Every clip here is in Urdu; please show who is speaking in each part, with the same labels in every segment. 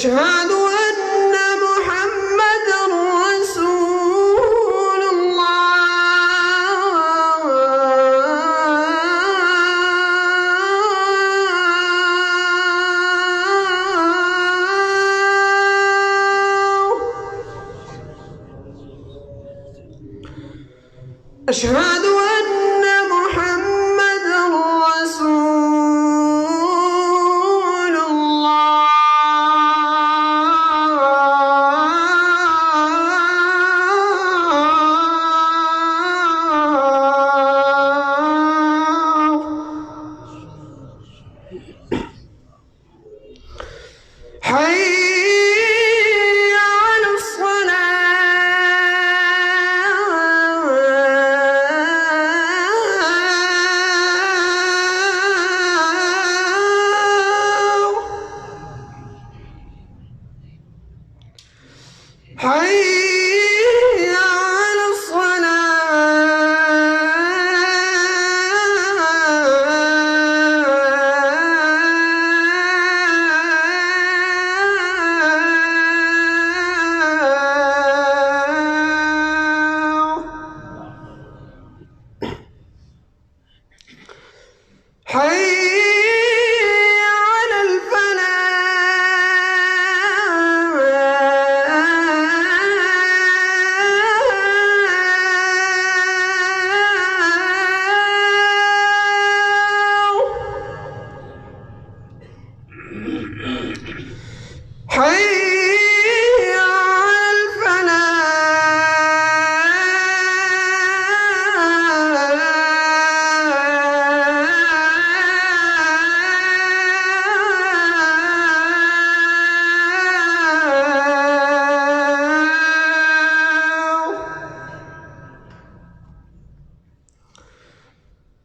Speaker 1: أشهد أن محمدًا رسول الله. أشهد أن محمدًا رسول الله. حي على الصلاة. حي على الصلاة. حي على الفلاح. حي على الفلاح.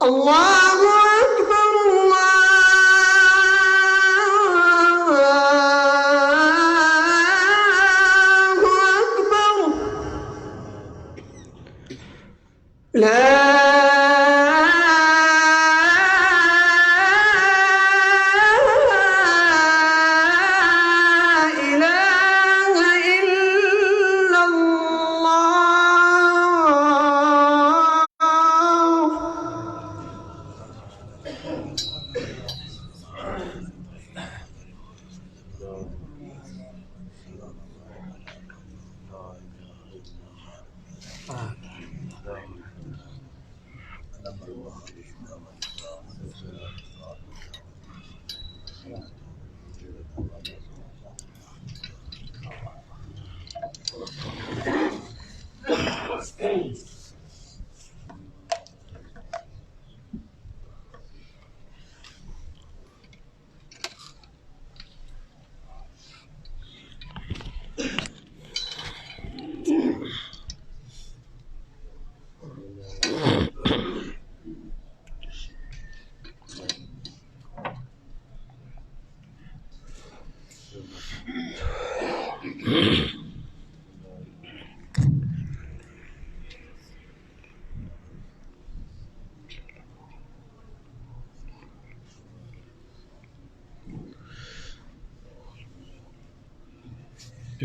Speaker 1: الله أكبر الله أكبر. لا إله إلا الله.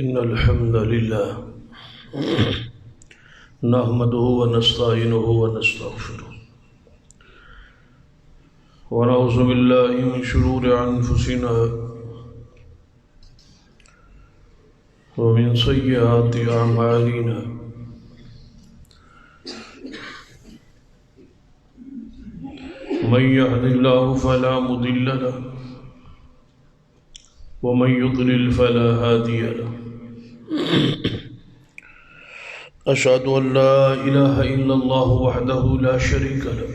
Speaker 2: إن الحمد لله نحمده ونستعينه ونستغفره ونعوذ بالله من شرور أنفسنا ومن سيئات أعمالنا من يهد الله فلا مضل له ومن يضلل فلا هادي له أشهد أن لا إله إلا الله وحده لا شريك له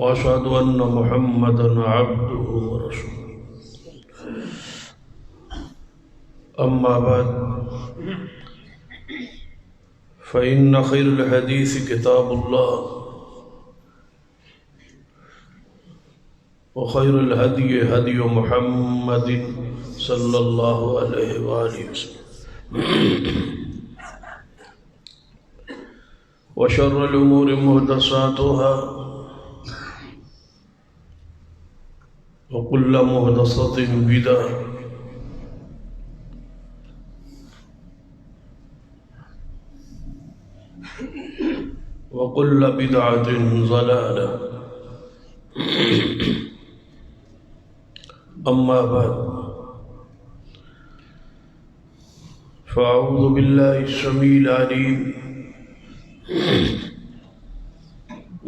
Speaker 2: وأشهد أن محمدا عبده ورسوله أما بعد فإن خير الحديث كتاب الله وخير الهدي هدي محمد صلى الله عليه وآله وسلم وشر الأمور محدثاتها وكل محدثة بدعة وكل بدعة ضلالة. أما بعد فأعوذ بالله السميع العليم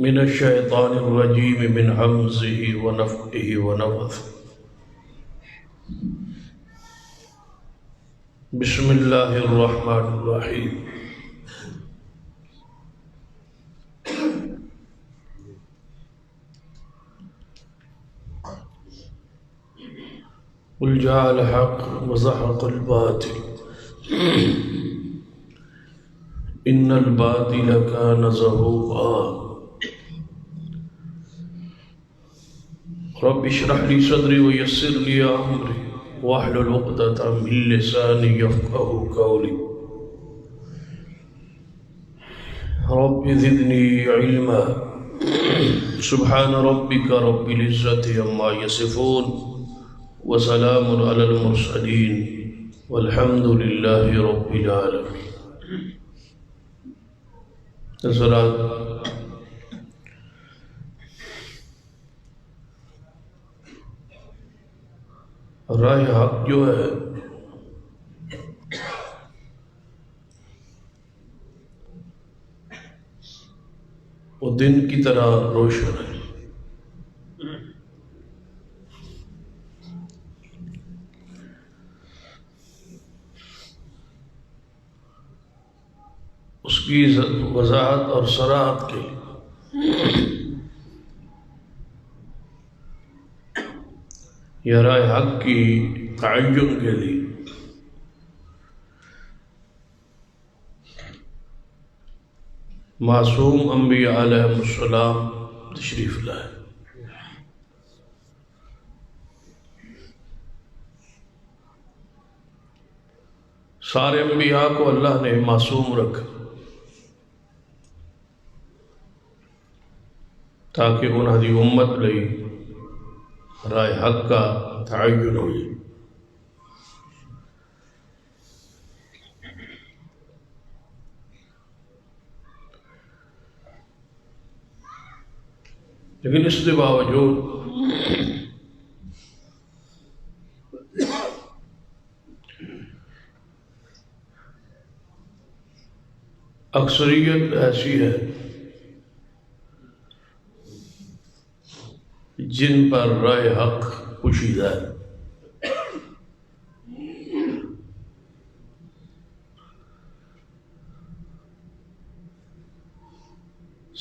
Speaker 2: من الشيطان الرجيم من همزه ونفخه ونفثه. بسم الله الرحمن الرحيم. قل جاء الحق وزهق الباطل إن الباطل كان زهوقا. رب اشرح لي صدري ويسر لي أمري واحلل عقدة من لساني يفقهوا قولي. رب زدني علما. سبحان ربك رب العزة عما يصفون وسلام على المرسلين والحمد لله رب العالمين. حضرات، راہ حق جو ہے وہ دن کی طرح روشن ہے. اس کی وضاحت اور صراحت کے لیے یا راہ حق کی تعین کے لیے معصوم انبیاء علیہ السلام تشریف لائے. سارے انبیاء کو اللہ نے معصوم رکھا تاکہ انہوں دی امت لئی رائے حق کا تعین ہوئی. لیکن اس کے باوجود اکثریت ایسی ہے جن پر رائے حق پوشیدہ ہے.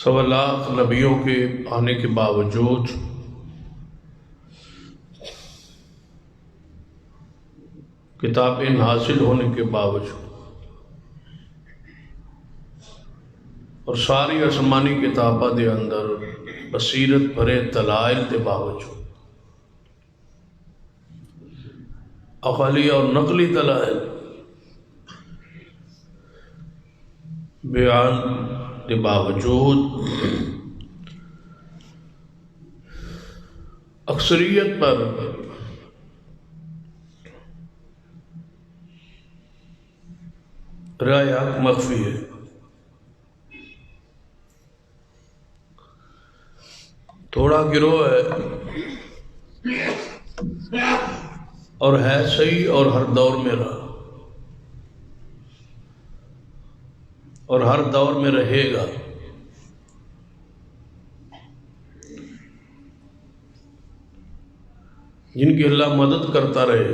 Speaker 2: سوا لاکھ نبیوں کے آنے کے باوجود کتابیں حاصل ہونے کے باوجود اور ساری آسمانی کتاباں دے اندر بصیرت بھرے دلائل کے باوجود عقلی اور نقلی دلائل بیان کے باوجود اکثریت پر رائے حق مخفی ہے. تھوڑا گروہ ہے اور ہے صحیح اور ہر دور میں رہا اور ہر دور میں رہے گا. جن کی اللہ مدد کرتا رہے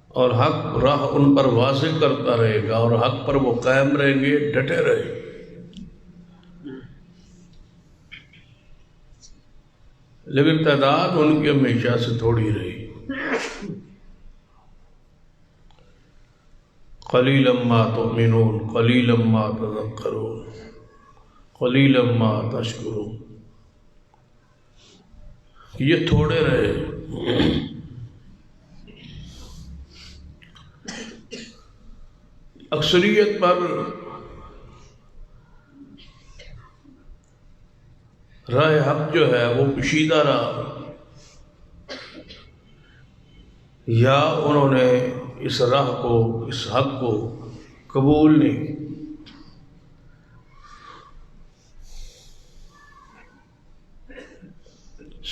Speaker 2: اور حق راہ ان پر واضح کرتا رہے گا اور حق پر وہ قائم رہیں گے، ڈٹے رہے. لیکن تعداد ان کی ہمیشہ سے تھوڑی رہی. قلیلا ما تؤمنون قلیلا ما تذکرون قلیلا ما تشکرون. یہ تھوڑے رہے. اکثریت پر راہ حق جو ہے وہ کشیدہ رہا، یا انہوں نے اس راہ کو، اس حق کو قبول نہیں کی۔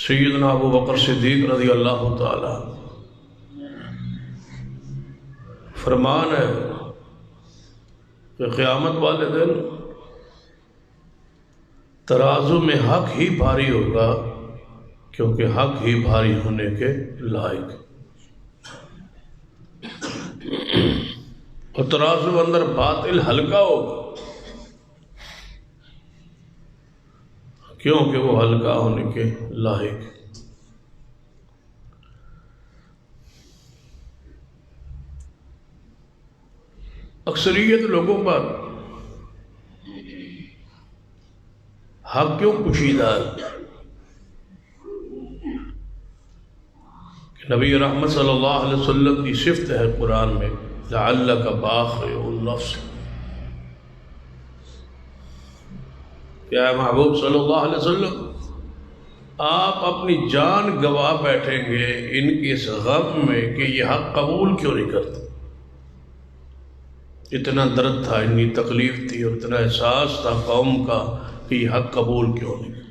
Speaker 2: سیدنا ابو بکر صدیق رضی اللہ تعالی فرمان ہے کہ قیامت والے دن ترازو میں حق ہی بھاری ہوگا، کیونکہ حق ہی بھاری ہونے کے لائق، اور ترازو اندر باطل ہلکا ہوگا، کیونکہ وہ ہلکا ہونے کے لائق۔ اکثریت لوگوں پر حق کیوں پوشیدہ ہے؟ کہ نبی رحمت صلی اللہ علیہ وسلم کی صفت ہے قرآن میں، لعلک باخع النفس، کیا محبوب صلی اللہ علیہ وسلم آپ اپنی جان گوا بیٹھیں گے ان کے اس غم میں کہ یہ حق قبول کیوں نہیں کرتے؟ اتنا درد تھا، اتنی تکلیف تھی، اور اتنا احساس تھا قوم کا کہ یہ حق قبول کیوں نہیں کرتے۔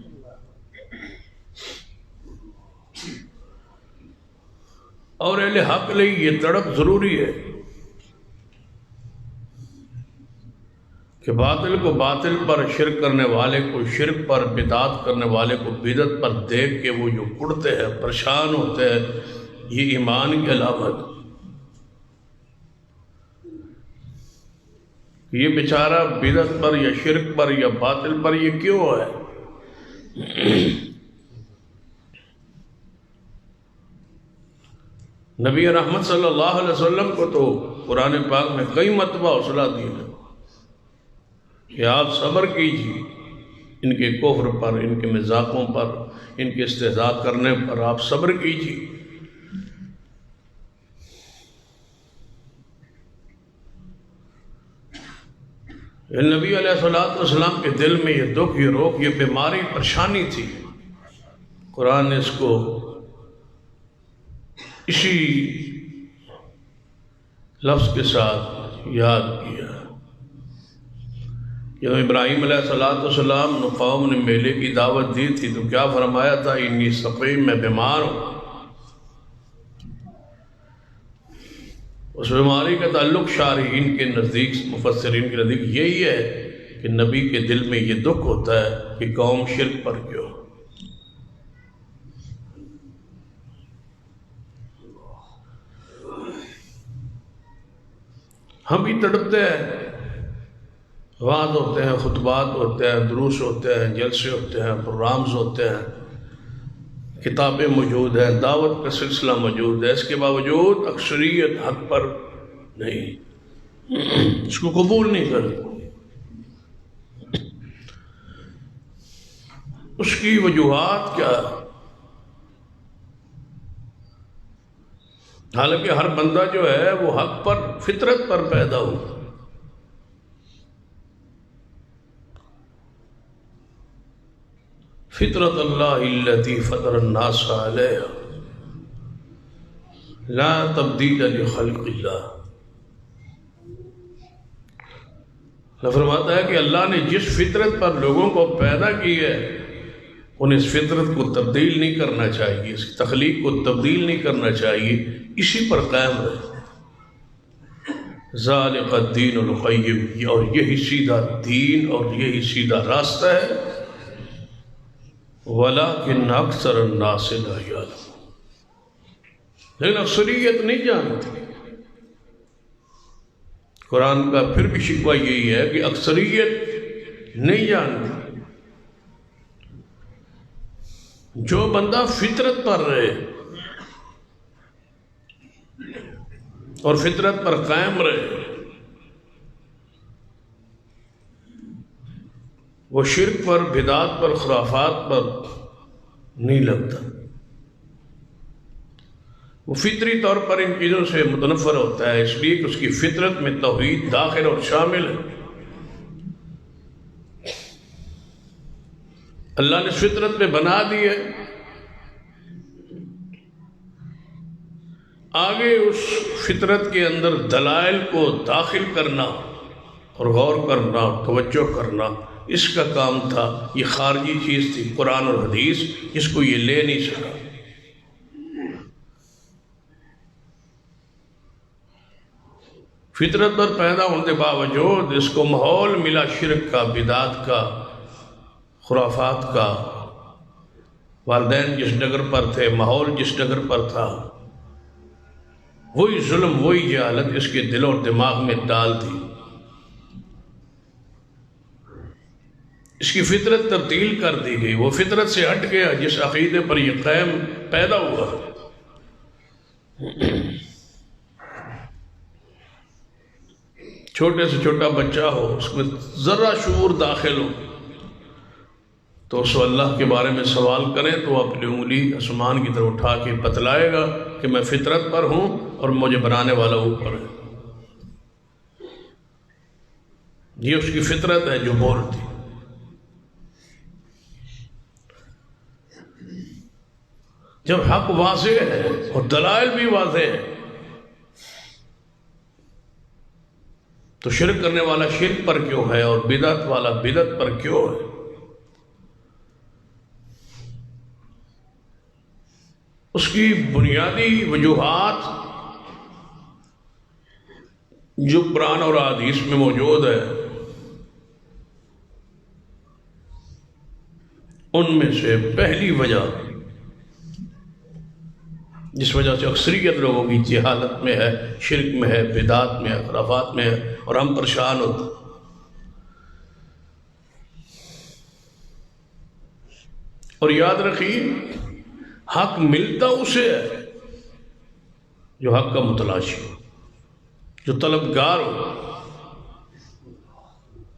Speaker 2: اور اہل حق لئی یہ تڑپ ضروری ہے کہ باطل کو باطل پر، شرک کرنے والے کو شرک پر، بدعت کرنے والے کو بدعت پر دیکھ کے وہ جو اڑتے ہیں، پریشان ہوتے ہیں، یہ ایمان کی علامت۔ یہ بیچارہ بدعت پر یا شرک پر یا باطل پر یہ کیوں ہے؟ نبی رحمت صلی اللہ علیہ وسلم کو تو قرآن پاک میں کئی مرتبہ حوصلہ دی ہے کہ آپ صبر کیجیے ان کے کفر پر، ان کے مذاقوں پر، ان کے استہزاء کرنے پر آپ صبر کیجیے۔ نبی علیہ السلام کے دل میں یہ دکھ، یہ روک، یہ بیماری، پریشانی تھی، قرآن نے اس کو اسی لفظ کے ساتھ یاد کیا۔ جب ابراہیم علیہ السلام نے قوم نے میلے کی دعوت دی تھی تو کیا فرمایا تھا؟ انی سقیم، میں بیمار ہوں۔ اس بیماری کا تعلق شارحین کے نزدیک، مفسرین کے نزدیک یہی ہے کہ نبی کے دل میں یہ دکھ ہوتا ہے کہ قوم شرک پر کیوں۔ ہم بھی تڑپتے ہیں، وعظ ہوتے ہیں، خطبات ہوتے ہیں، دروس ہوتے ہیں، جلسے ہوتے ہیں، پروگرامز ہوتے ہیں، کتابیں موجود ہیں، دعوت کا سلسلہ موجود ہے، اس کے باوجود اکثریت حق پر نہیں، اس کو قبول نہیں کرتی۔ اس کی وجوہات کیا ہے؟ حالانکہ ہر بندہ جو ہے وہ حق پر، فطرت پر پیدا ہو۔ فطرت اللہ التی فطر الناس علیہا لا تبدیل لخلق اللہ۔ اللہ فرماتا ہے کہ اللہ نے جس فطرت پر لوگوں کو پیدا کی ہے انہیں اس فطرت کو تبدیل نہیں کرنا چاہیے، اس کی تخلیق کو تبدیل نہیں کرنا چاہیے، اسی پر قائم رہے۔ ذالک الدین القیم، اور یہی سیدھا دین اور یہی سیدھا راستہ ہے۔ وَلَكِنَّ أَكْثَرَ النَّاسِ لَا يَعْلَمُونَ، لیکن اکثریت نہیں جانتی۔ قرآن کا پھر بھی شکوہ یہی ہے کہ اکثریت نہیں جانتی۔ جو بندہ فطرت پر رہے اور فطرت پر قائم رہے، وہ شرک پر، بدعات پر، خرافات پر نہیں لگتا، وہ فطری طور پر ان چیزوں سے متنفر ہوتا ہے، اس لیے کہ اس کی فطرت میں توحید داخل اور شامل ہے۔ اللہ نے فطرت میں بنا دی ہے. آگے اس فطرت کے اندر دلائل کو داخل کرنا اور غور کرنا اور توجہ کرنا اس کا کام تھا. یہ خارجی چیز تھی قرآن اور حدیث، جس کو یہ لے نہیں سکا. فطرت پر پیدا ہونے کے باوجود اس کو ماحول ملا شرک کا، بدعات کا، خرافات کا. والدین جس ڈگر پر تھے، ماحول جس ڈگر پر تھا، وہی ظلم، وہی جہالت اس کے دل اور دماغ میں ڈال دی. اس کی فطرت تبدیل کر دی گئی. وہ فطرت سے ہٹ گیا جس عقیدے پر یہ قائم پیدا ہوا. چھوٹے سے چھوٹا بچہ ہو، اس میں ذرا شعور داخل ہو تو اس اللہ کے بارے میں سوال کریں تو وہ اپنی انگلی آسمان کی طرف اٹھا کے بتلائے گا کہ میں فطرت پر ہوں اور مجھے بنانے والا اوپر ہے. یہ اس کی فطرت ہے جو بولتی. جب حق واضح ہے اور دلائل بھی واضح ہے تو شرک کرنے والا شرک پر کیوں ہے اور بدعت والا بدعت پر کیوں ہے؟ اس کی بنیادی وجوہات جو قرآن اور حدیث میں موجود ہے، ان میں سے پہلی وجہ جس وجہ سے اکثریت لوگوں کی جہالت میں ہے، شرک میں ہے، بدعات میں ہے، خرافات میں ہے اور ہم پریشان ہوتے ہیں. اور یاد رکھیے، حق ملتا اسے ہے جو حق کا متلاشی ہو، جو طلبگار ہو.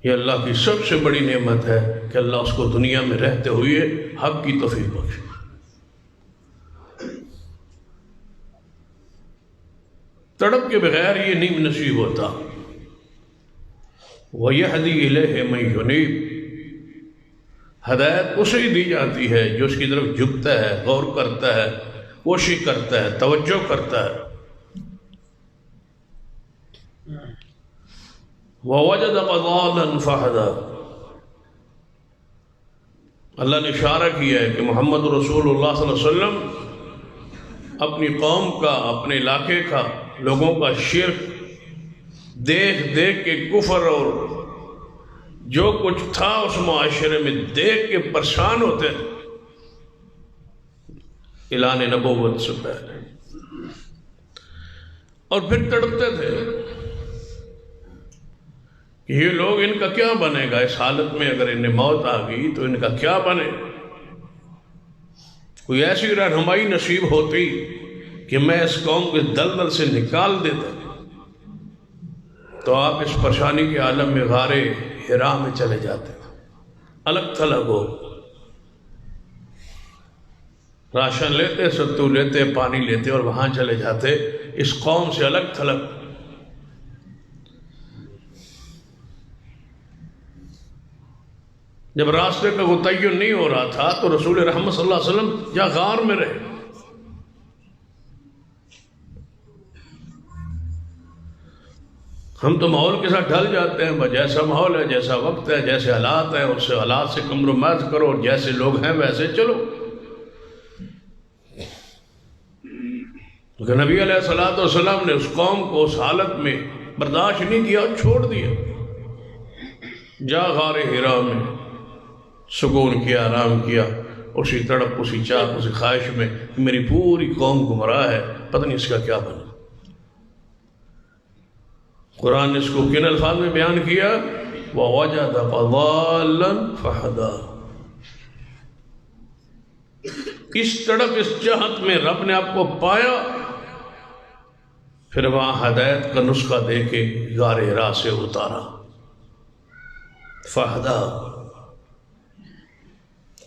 Speaker 2: یہ اللہ کی سب سے بڑی نعمت ہے کہ اللہ اس کو دنیا میں رہتے ہوئے حق کی توفیق بخشے. تڑپ کے بغیر یہ نہیں نصیب ہوتا. وَيَهْدِي إِلَيْهِ مَن يُنِيبُ، ہدایت اسے ہی دی جاتی ہے جو اس کی طرف جھکتا ہے، غور کرتا ہے، کوشش کرتا ہے، توجہ کرتا ہے. وَوَجَدَكَ ضَالًّا فَهَدَىٰ، اللہ نے اشارہ کیا ہے کہ محمد رسول اللہ صلی اللہ علیہ وسلم اپنی قوم کا، اپنے علاقے کا، لوگوں کا شرک دیکھ دیکھ کے، کفر اور جو کچھ تھا اس معاشرے میں دیکھ کے پریشان ہوتے ہیں اعلان نبوت سے پہلے، اور پھر تڑپتے تھے کہ یہ لوگ، ان کا کیا بنے گا اس حالت میں؟ اگر انہیں موت آ گئی تو ان کا کیا بنے؟ کوئی ایسی رہنمائی نصیب ہوتی کہ میں اس قوم کو دلدل سے نکال دیتا تو آپ اس پریشانی کے عالم میں غار حرا میں چلے جاتے، الگ تھلگ ہو، راشن لیتے، ستو لیتے، پانی لیتے اور وہاں چلے جاتے اس قوم سے الگ تھلگ. جب راستے کا وہ تعین نہیں ہو رہا تھا تو رسول رحمت صلی اللہ علیہ وسلم یا غار میں رہے. ہم تو ماحول کے ساتھ ڈھل جاتے ہیں، جیسا ماحول ہے، جیسا وقت ہے، جیسے حالات ہیں، اس سے حالات سے کمپرومائز کرو اور جیسے لوگ ہیں ویسے چلو. لیکن نبی علیہ الصلوۃ والسلام نے اس قوم کو اس حالت میں برداشت نہیں کیا اور چھوڑ دیا. جا غار حرا میں سکون کیا، آرام کیا، اسی تڑپ، اسی چاہ، اسی خواہش میں کہ میری پوری قوم گمراہ ہے، پتہ نہیں اس کا کیا بنا. قرآن نے اس کو کن الفاظ میں بیان کیا؟ وَوَجَدَكَ ضَالًّا فَهَدَىٰ. اس تڑپ، اس چاہت میں رب نے آپ کو پایا، پھر وہاں ہدایت کا نسخہ دے کے غار حرا سے اتارا. فَهَدَىٰ،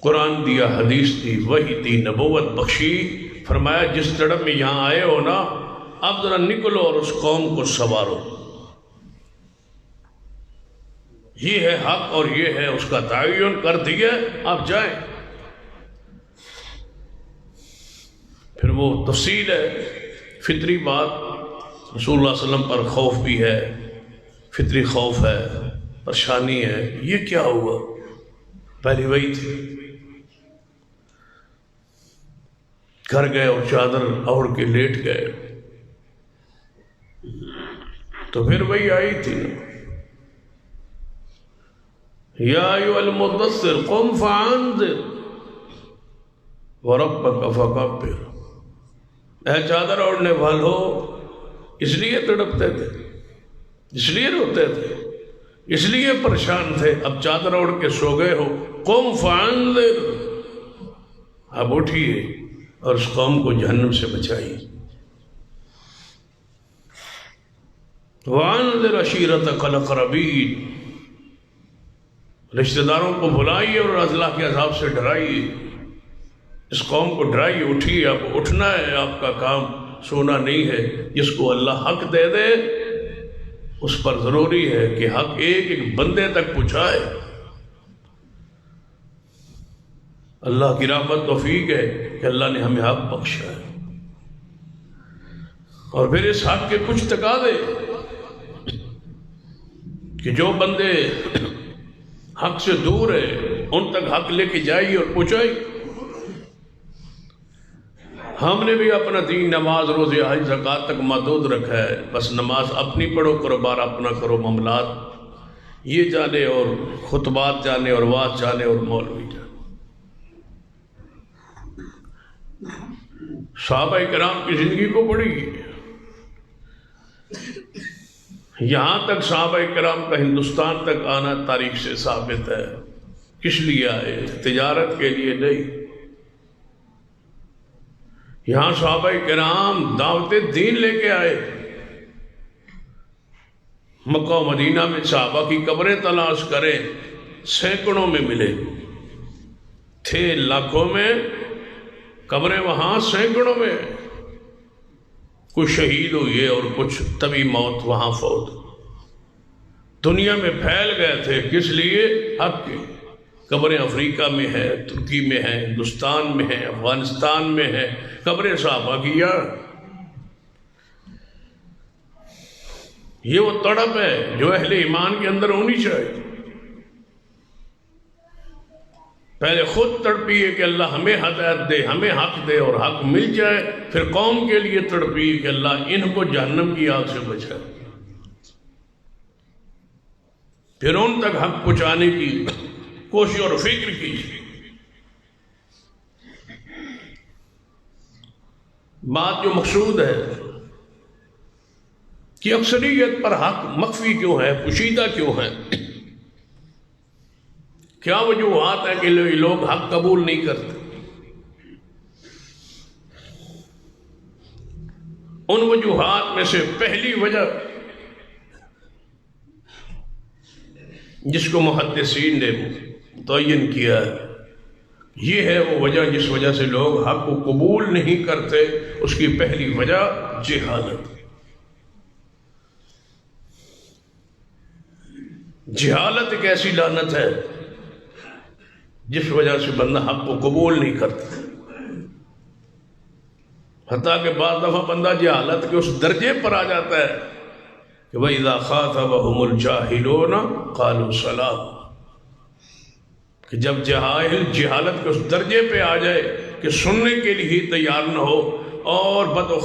Speaker 2: قرآن دیا، حدیث دی، وحی دی، نبوت بخشی. فرمایا جس تڑپ میں یہاں آئے ہو نا، اب ذرا نکلو اور اس قوم کو سنوارو. یہ ہے حق اور یہ ہے، اس کا تعین کر دیا، آپ جائیں۔ پھر وہ تفصیل ہے، فطری بات، رسول اللہ صلی اللہ علیہ وسلم پر خوف بھی ہے، فطری خوف ہے، پریشانی ہے، یہ کیا ہوا؟ پہلی وہی تھی، گھر گئے اور چادر اوڑھ کے لیٹ گئے، تو پھر وہی آئی تھی نا، یا ایھا المدثر قم فانذر وربک فکبر۔ اے چادر اوڑھنے والو، اس لیے تڑپتے تھے، اس لیے روتے تھے، اس لیے پریشان تھے، اب چادر اوڑھ کے سو گئے ہو، قم فانذر، اب اٹھیے اور اس قوم کو جہنم سے بچائیے۔ وانذر عشیرتک الاقربین، رشتہ داروں کو بلائیے اور اللہ کے عذاب سے ڈرائیے، اس قوم کو ڈرائیے، اٹھیے، اب اٹھنا ہے، آپ کا کام سونا نہیں ہے۔ جس کو اللہ حق دے دے اس پر ضروری ہے کہ حق ایک ایک بندے تک پہنچائے۔ اللہ کی رحمت توفیق ہے کہ اللہ نے ہمیں حق بخشا ہے، اور پھر اس حق کے کچھ تقاضے کہ جو بندے حق سے دور ہے ان تک حق لے کے جائیے اور پہنچائیے۔ ہم نے بھی اپنا دین نماز، روزے، حج، زکوٰۃ تک محدود رکھا ہے، بس نماز اپنی پڑھو، کاروبار اپنا کرو، معاملات یہ جانے اور خطبات جانے اور وعظ جانے اور مولوی جانے۔ صحابہ کرام کی زندگی کو پڑھیے، یہاں تک صحابہ کرام کا ہندوستان تک آنا تاریخ سے ثابت ہے۔ کس لیے آئے؟ تجارت کے لیے نہیں۔ یہاں صحابہ کرام دعوت دین لے کے آئے۔ مکہ و مدینہ میں صحابہ کی قبریں تلاش کریں، سینکڑوں میں ملے، تھے لاکھوں میں، قبریں وہاں سینکڑوں میں، کچھ شہید ہوئے اور کچھ طبی موت وہاں فوت۔ دنیا میں پھیل گئے تھے، کس لیے؟ حق کے۔ قبریں افریقہ میں ہیں، ترکی میں ہیں، ہندوستان میں ہیں، افغانستان میں ہیں، قبریں صحابہ کی یار۔ یہ وہ تڑپ ہے جو اہل ایمان کے اندر ہونی چاہیے۔ پہلے خود تڑپیے کہ اللہ ہمیں ہدایت دے، ہمیں حق دے اور حق مل جائے، پھر قوم کے لیے تڑپیے کہ اللہ ان کو جہنم کی آگ سے بچائے، پھر ان تک حق پہنچانے کی کوشش اور فکر کیجیے۔ بات جو مقصود ہے کہ اکثریت پر حق مخفی کیوں ہے، پوشیدہ کیوں ہے؟ کیا وجوہات ہے کہ لوگ حق قبول نہیں کرتے؟ ان وجوہات میں سے پہلی وجہ جس کو محدثین نے متعین کیا ہے، یہ ہے وہ وجہ جس وجہ سے لوگ حق کو قبول نہیں کرتے۔ اس کی پہلی وجہ جہالت۔ جہالت ایک ایسی لعنت ہے جس وجہ سے بندہ حق کو قبول نہیں کرتا، حتیٰ کہ بعض دفعہ بندہ جہالت کے اس درجے پر آ جاتا ہے کہ وَإِذَا خَاطَبَهُمُ الْجَاهِلُونَ قَالُوا سَلَامًا، کہ جب جاہل جہالت کے اس درجے پہ آ جائے کہ سننے کے لیے ہی تیار نہ ہو اور بد و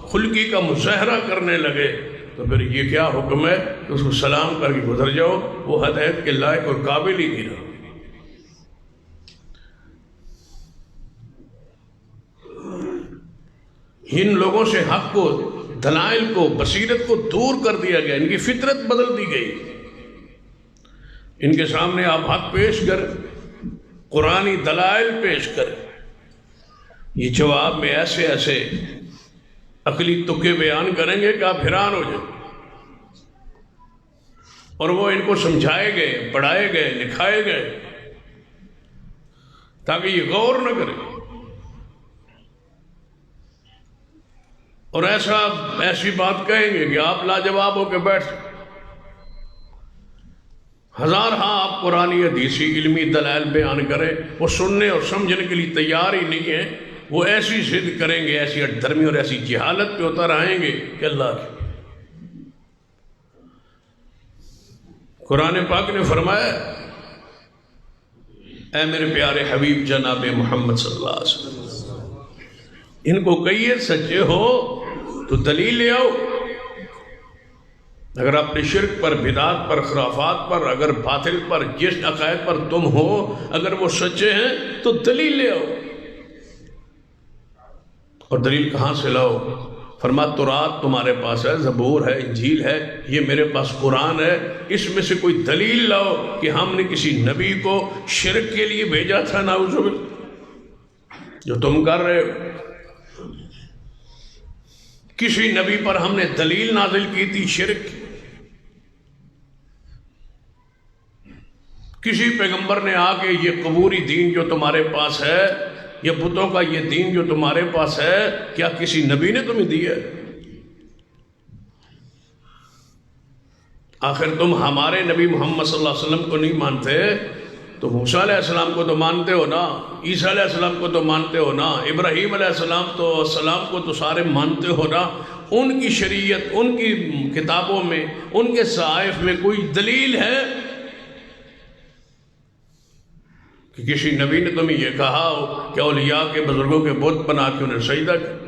Speaker 2: خلقی کا مظاہرہ کرنے لگے، تو پھر یہ کیا حکم ہے کہ اس کو سلام کر کے گزر جاؤ، وہ ہدایت کے لائق اور قابل ہی نہیں رہا۔ ان لوگوں سے حق کو، دلائل کو، بصیرت کو دور کر دیا گیا، ان کی فطرت بدل دی گئی۔ ان کے سامنے آپ حق پیش کریں، قرآنی دلائل پیش کریں، یہ جواب میں ایسے ایسے عقلی تکے بیان کریں گے کہ آپ حیران ہو جائیں، اور وہ ان کو سمجھائے گئے، پڑھائے گئے، لکھائے گئے تاکہ یہ غور نہ کریں، اور ایسی بات کہیں گے کہ آپ لاجواب ہو کے بیٹھ۔ ہزارہا آپ قرآنی حدیثی علمی دلائل بیان کریں، وہ سننے اور سمجھنے کے لیے تیار ہی نہیں ہیں. وہ ایسی ضد کریں گے، ایسی ہٹ دھرمی اور ایسی جہالت پہ اتر آئیں گے کہ اللہ کی. قرآن پاک نے فرمایا اے میرے پیارے حبیب جناب محمد صلی اللہ علیہ وسلم، ان کو کہیے سچے ہو تو دلیل لے آؤ. اگر اپنے شرک پر، بدعات پر، خرافات پر، اگر باطل پر، جس عقائد پر تم ہو، اگر وہ سچے ہیں تو دلیل لے آؤ. اور دلیل کہاں سے لاؤ؟ فرمایا تورات تمہارے پاس ہے، زبور ہے، انجیل ہے، یہ میرے پاس قرآن ہے، اس میں سے کوئی دلیل لاؤ کہ ہم نے کسی نبی کو شرک کے لیے بھیجا تھا. نعوذ باللہ جو تم کر رہے ہو. کسی نبی پر ہم نے دلیل نازل کی تھی شرک؟ کسی پیغمبر نے آ کے یہ قبوری دین جو تمہارے پاس ہے، یہ بتوں کا یہ دین جو تمہارے پاس ہے، کیا کسی نبی نے تمہیں دیا؟ آخر تم ہمارے نبی محمد صلی اللہ علیہ وسلم کو نہیں مانتے تو موسیٰ علیہ السلام کو تو مانتے ہو نا، عیسیٰ علیہ السلام کو تو مانتے ہو نا، ابراہیم علیہ السلام کو تو سارے مانتے ہو نا. ان کی شریعت، ان کی کتابوں میں، ان کے صحائف میں کوئی دلیل ہے کہ کسی نبی نے تمہیں یہ کہا ہو کہ اولیاء کے، بزرگوں کے بت بنا کے انہیں سجدہ کر،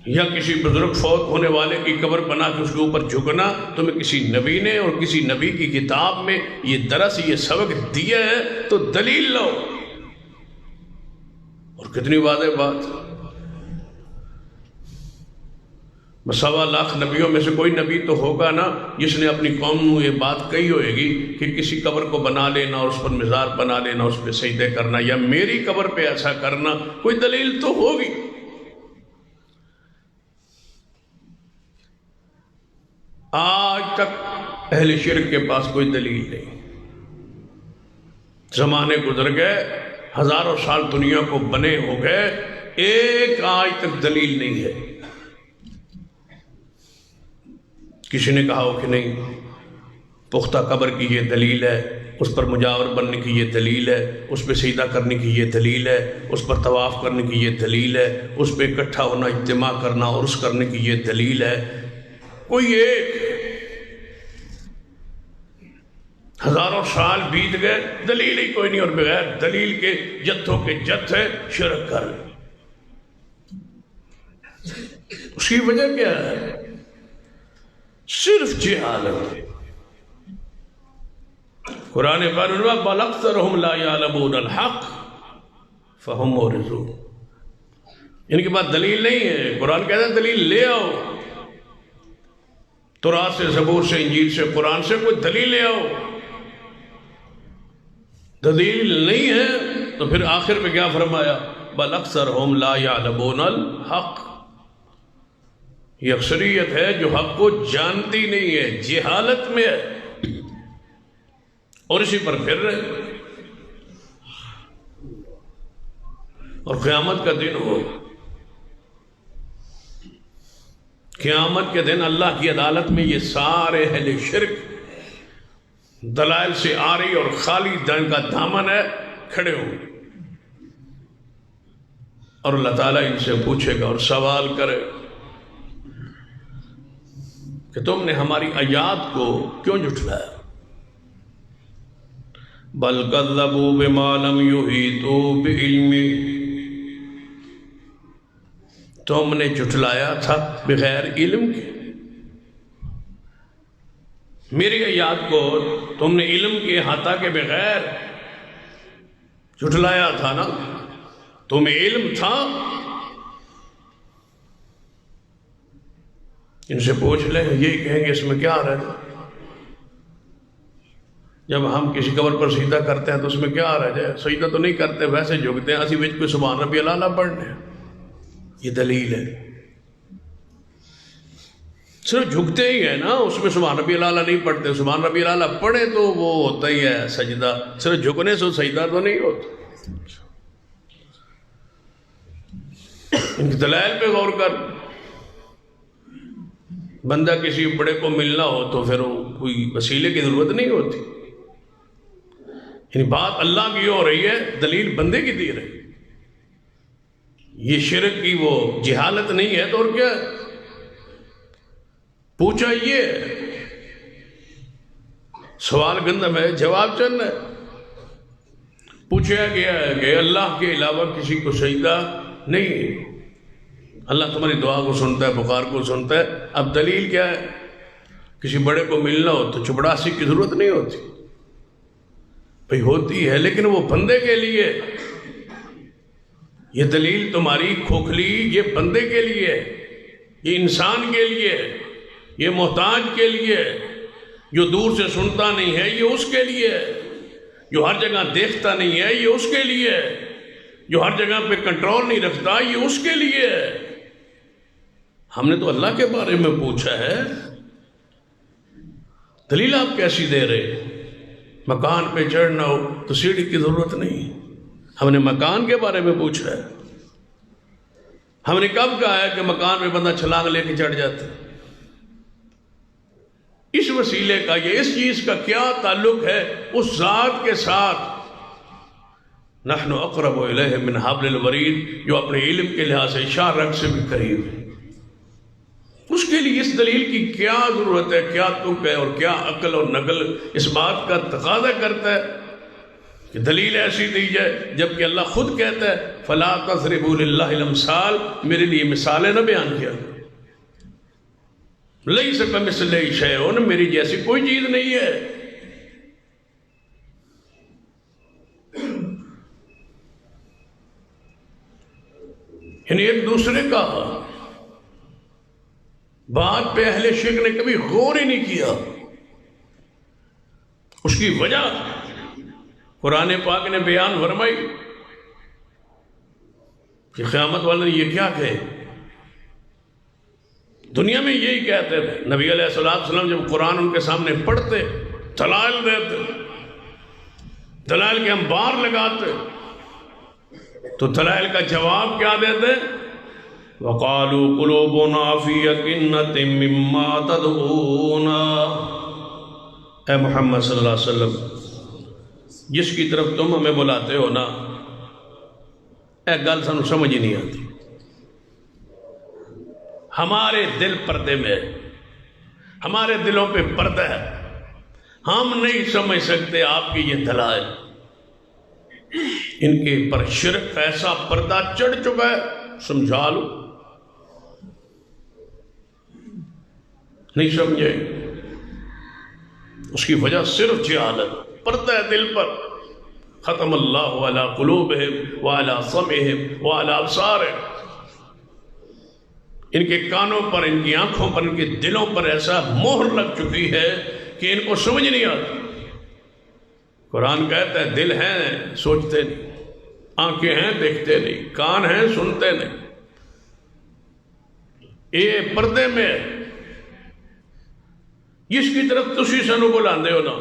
Speaker 2: یا کسی بزرگ فوت ہونے والے کی قبر بنا کے اس کے اوپر جھکنا تمہیں کسی نبی نے اور کسی نبی کی کتاب میں یہ درس، یہ سبق دیا ہے تو دلیل لاؤ. اور کتنی واضح بات. 1.25 لاکھ نبیوں میں سے کوئی نبی تو ہوگا نا جس نے اپنی قوم کو یہ بات کہی ہوئے گی کہ کسی قبر کو بنا لینا اور اس پر مزار بنا لینا، اس پہ سجدے کرنا، یا میری قبر پہ ایسا کرنا، کوئی دلیل تو ہوگی. آج تک اہل شرک کے پاس کوئی دلیل نہیں. زمانے گزر گئے، ہزاروں سال دنیا کو بنے ہو گئے، ایک آج تک دلیل نہیں ہے. کسی نے کہا ہو کہ نہیں پختہ قبر کی یہ دلیل ہے، اس پر مجاور بننے کی یہ دلیل ہے، اس پہ سجدہ کرنے کی یہ دلیل ہے، اس پر طواف کرنے کی یہ دلیل ہے، اس پہ اکٹھا ہونا، اجتماع کرنا، عرس کرنے کی یہ دلیل ہے. کوئی ایک. ہزاروں سال بیت گئے، دلیل ہی کوئی نہیں، اور بغیر دلیل کے جتھوں کے جتھ ہے شرک کر. اس کی وجہ کیا ہے؟ صرف جہالت. قرآن پاک میں بل اکثرهم لا یعلمون الحق فهم معرضون. ان کے پاس دلیل نہیں ہے. قرآن کہتا ہے دلیل لے آؤ، تورات سے، زبور سے، انجیل سے، قرآن سے کوئی دلیل لے آؤ. دلیل نہیں ہے تو پھر آخر میں کیا فرمایا؟ بل اکثرهم لا یعلمون الحق. یہ اکثریت ہے جو حق کو جانتی نہیں ہے، جہالت میں ہے اور اسی پر پھر رہے. اور قیامت کا دن ہو، قیامت کے دن اللہ کی عدالت میں یہ سارے اہل شرک دلائل سے آری اور خالی دن کا دامن ہے کھڑے ہوں، اور اللہ تعالیٰ ان سے پوچھے گا اور سوال کرے کہ تم نے ہماری آیات کو کیوں جھٹلایا؟ بل کذبوا بما لم یحیطوا بعلمہ. تم نے جھٹلایا تھا بغیر علم کے. میری آیات کو تم نے علم کے احاطہ کے بغیر جھٹلایا تھا نا. تمہیں علم تھا. ان سے پوچھ لیں، یہی کہیں گے اس میں کیا آ رہا ہے؟ جب ہم کسی قبر پر سجدہ کرتے ہیں تو اس میں کیا آ رہا ہے؟ سجدہ تو نہیں کرتے، ویسے جھکتے ہیں، اسی وچ کوئی سبحان ربی الاعلیٰ پڑھنے. یہ دلیل ہے. صرف جھکتے ہی ہیں نا، اس میں سبحان ربی الاعلیٰ نہیں پڑھتے. سبحان ربی الاعلیٰ پڑھے تو وہ ہوتا ہی ہے سجدہ، صرف جھکنے سے سجدہ تو نہیں ہوتا. ان کی دلائل پہ غور کر. بندہ کسی بڑے کو ملنا ہو تو پھر کوئی وسیلے کی ضرورت نہیں ہوتی. یعنی بات اللہ کی ہو رہی ہے، دلیل بندے کی دی رہی. یہ شرک کی وہ جہالت نہیں ہے تو اور کیا ہے؟ پوچھا یہ سوال گندم ہے، جواب چند ہے. پوچھا گیا ہے کہ اللہ کے علاوہ کسی کو سجدہ نہیں. اللہ تمہاری دعا کو سنتا ہے، پکار کو سنتا ہے. اب دلیل کیا ہے؟ کسی بڑے کو ملنا ہو تو چپڑاسی کی ضرورت نہیں ہوتی. بھئی ہوتی ہے لیکن وہ بندے کے لیے. یہ دلیل تمہاری کھوکھلی یہ بندے کے لیے، یہ انسان کے لیے، یہ محتاج کے لیے. جو دور سے سنتا نہیں ہے یہ اس کے لیے، جو ہر جگہ دیکھتا نہیں ہے یہ اس کے لیے، جو ہر جگہ پہ کنٹرول نہیں رکھتا یہ اس کے لیے. ہم نے تو اللہ کے بارے میں پوچھا ہے، دلیل آپ کیسی دے رہے؟ مکان پہ چڑھنا ہو تو سیڑھی کی ضرورت نہیں. ہم نے مکان کے بارے میں پوچھا ہے. ہم نے کب کہا ہے کہ مکان پہ بندہ چھلانگ لے کے چڑھ جاتا ہے؟ اس وسیلے کا یا اس چیز کا کیا تعلق ہے اس ذات کے ساتھ؟ نحن اقرب الیہ من حبل الورید، جو اپنے علم کے لحاظ سے شاہ رگ سے بھی قریب ہے. اس کے لیے اس دلیل کی کیا ضرورت ہے، کیا تک ہے اور کیا عقل اور نقل اس بات کا تقاضا کرتا ہے کہ دلیل ایسی دی جائے، جبکہ اللہ خود کہتا ہے فلا تضربوا للہ الامثال، میرے لیے مثالیں نہ بیان کیا. لیس کمثلہ شیء، میری جیسی کوئی چیز نہیں ہے. یعنی ایک دوسرے کا بات پہ اہل شرک نے کبھی غور ہی نہیں کیا. اس کی وجہ قرآن پاک نے بیان فرمائی کہ قیامت والے یہ کیا کہے. دنیا میں یہی کہتے تھے. نبی علیہ السلام جب قرآن ان کے سامنے پڑھتے، دلائل دیتے، دلائل کے انبار لگاتے، تو دلائل کا جواب کیا دیتے؟ وَقَالُوا قُلُوبُنَا فِي أَكِنَّةٍ مِّمَّا تَدْعُونَا. اے محمد صلی اللہ علیہ وسلم، جس کی طرف تم ہمیں بلاتے ہو نا، اے گل سانو سمجھ ہی نہیں آتی. ہمارے دل پردے میں، ہمارے دلوں پہ پردہ ہے، ہم نہیں سمجھ سکتے آپ کی یہ دلائل. ان کے پر شرک ایسا پردہ چڑھ چکا ہے، سمجھا لو. نہیں سمجھے، اس کی وجہ صرف جہالت، پردہ ہے دل پر. ختم اللہ علی قلوبہم وعلی سمعہم وعلی ابصارہم. ان کے کانوں پر، ان کی آنکھوں پر، ان کے دلوں پر ایسا مہر لگ چکی ہے کہ ان کو سمجھ نہیں آتی. قرآن کہتا ہے دل ہیں سوچتے نہیں، آنکھیں ہیں دیکھتے نہیں، کان ہیں سنتے نہیں. یہ پردے میں جس کی طرف تسی سنو بلاندے ہو نا،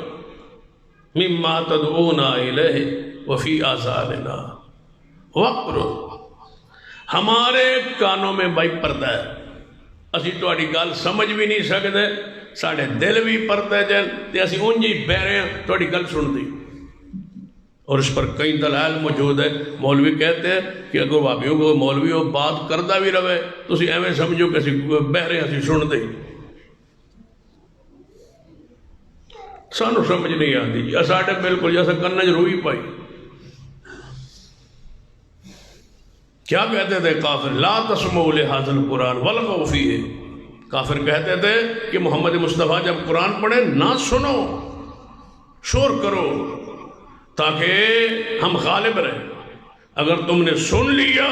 Speaker 2: مما تدعونا الیہ وفی آذاننا وقر. ہمارے کانوں میں بھائی پردہ ہے، اسی تہاڈی گل سمجھ بھی نہیں سکتے، ساڈے دل بھی پردہ جن تے اسی اونج ہی بہرے ہیں تہاڈی گل سن دی. اور اس پر کئی دلائل موجود ہے. مولوی کہتے ہیں کہ اگر بھابیوں کو مولوی ہو بات کردہ بھی رہے تو اسی ایویں سمجھو کہ اسی بہرے اسی سن دے. سانو سمجھ نہیں آتی جی، ساڈے بالکل جیسا کنج روئی پائی. کیا کہتے تھے کافر؟ لا تسمعوا لہذا القرآن والغوا فیہ. کافر کہتے تھے کہ محمد مصطفیٰ جب قرآن پڑھے نہ سنو، شور کرو تاکہ ہم غالب رہیں. اگر تم نے سن لیا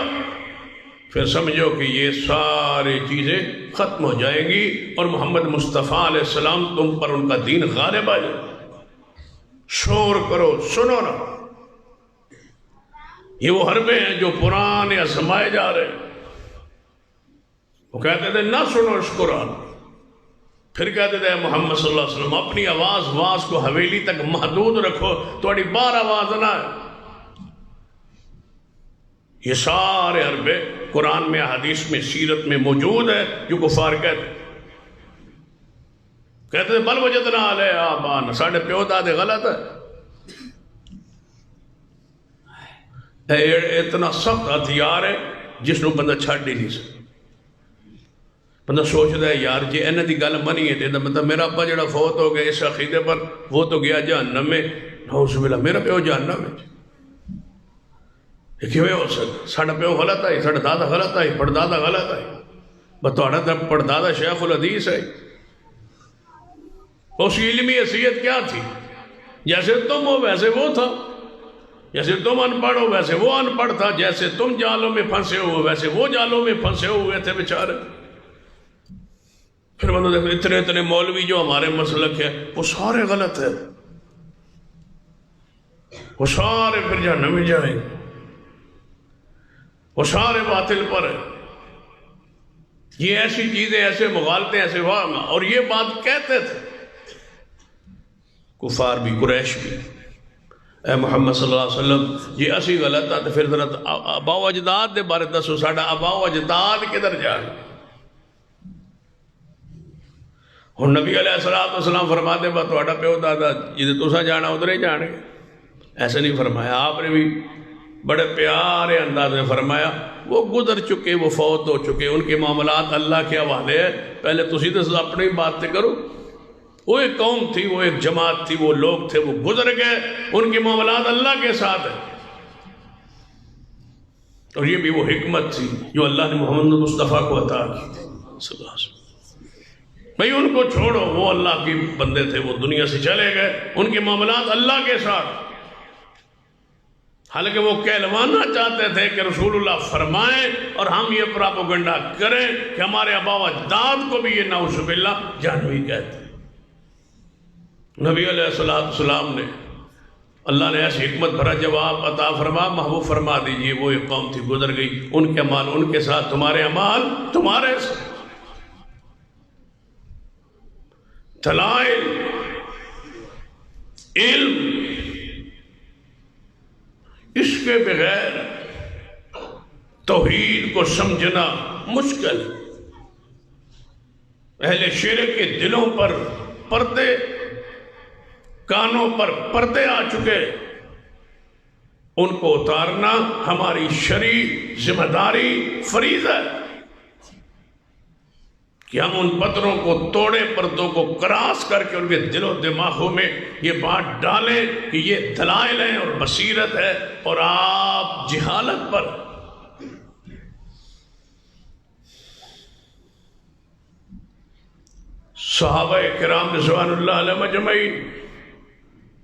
Speaker 2: پھر سمجھو کہ یہ ساری چیزیں ختم ہو جائیں گی اور محمد مصطفیٰ علیہ السلام تم پر ان کا دین غالب آ جائے. شور کرو، سنو نا. یہ وہ حربے ہیں جو پرانے ازمائے جا رہے ہیں. وہ کہتے تھے نہ سنو اس قرآن. پھر کہتے تھے محمد صلی اللہ علیہ وسلم اپنی آواز کو حویلی تک محدود رکھو، تھوڑی بار آواز نہ ہے. یہ سارے حربے قرآن میں، حدیث میں، سیرت میں موجود ہے جو کفار کہتے ہیں. کہتے ہیں بل وجدنا علیہ آباءنا، ساڈے پیو دادے غلط ہے. اتنا سخت ہتھیار ہے جس نو بندہ چھڈ ہی نہیں سکتا. بندہ سوچتا ہے یار جی انہاں دی گل منی ہے تو مطلب میرا ابا جڑا فوت ہو گیا اس عقیدے پر وہ تو گیا جہنم میں، نعوذ باللہ میرا پیو جہنم میں. یہ کیوں ہو سکتا؟ ساڈا پیو غلط ہے، ساڈا دادا غلط ہے، پڑدادا غلط ہے. بس تہاڈا پڑدادا شیخ الحدیث ہے. اس کی علمی حیثیت کیا تھی؟ جیسے تم ہو ویسے وہ تھا، جیسے تم ان پڑھ ہو ویسے وہ ان پڑھ تھا، جیسے تم جالوں میں پھنسے ہو ویسے وہ جالوں میں پھنسے ہوئے تھے بیچارے. پھر بندہ دیکھو اتنے مولوی جو ہمارے مسلک ہے وہ سارے غلط ہے، وہ سارے پھر جہنم میں جائیں، وہ سارے باطل پر ہیں. یہ ایسی چیزیں ایسے مغالطے ایسے وہم، اور یہ بات کہتے تھے کفار بھی قریش بھی. اے محمد صلی اللہ علیہ وسلم جی اسی غلط ہے تو پھر ذرا آبا و اجداد دے بارے دسو، ساڈا آبا و اجداد کدھر جان. ہن نبی علیہ السلام فرماتے با تہاڈا پیو دادا جدے تساں جانا ادھر ہی جان گے. ایسے نہیں فرمایا. آپ نے بھی بڑے پیارے انداز میں فرمایا وہ گزر چکے، وہ فوت ہو چکے، ان کے معاملات اللہ کے حوالے ہے. پہلے تسی تو اپنی باتیں کرو. وہ ایک قوم تھی، وہ ایک جماعت تھی، وہ لوگ تھے، وہ گزر گئے، ان کے معاملات اللہ کے ساتھ ہیں. اور یہ بھی وہ حکمت تھی جو اللہ نے محمد مصطفیٰ کو عطا کی تھی صلی اللہ علیہ وسلم. بھئی ان کو چھوڑو، وہ اللہ کے بندے تھے، وہ دنیا سے چلے گئے، ان کے معاملات اللہ کے ساتھ. حالانکہ وہ کہلوانا چاہتے تھے کہ رسول اللہ فرمائیں اور ہم یہ پراپوگنڈا کریں کہ ہمارے آبا و اجداد کو بھی یہ نعوذ باللہ جہنمی کہتے ہیں. نبی علیہ السلام نے اللہ نے ایسی حکمت بھرا جواب عطا فرما، محبوب فرما دیجئے وہ ایک قوم تھی گزر گئی، ان کے اعمال ان کے ساتھ، تمہارے اعمال تمہارے ساتھ. دلائل علم اس کے بغیر توحید کو سمجھنا مشکل. اہل شرک کے دلوں پر پردے، کانوں پر پردے آ چکے، ان کو اتارنا ہماری شرعی ذمہ داری فریضہ ہے کہ ہم ان پتھروں کو توڑے، پردوں کو کراس کر کے ان کے دل و دماغوں میں یہ بات ڈالیں کہ یہ دلائل ہیں اور بصیرت ہے، اور آپ جہالت پر صحابہ کرام رضوان اللہ علیہ مجمعین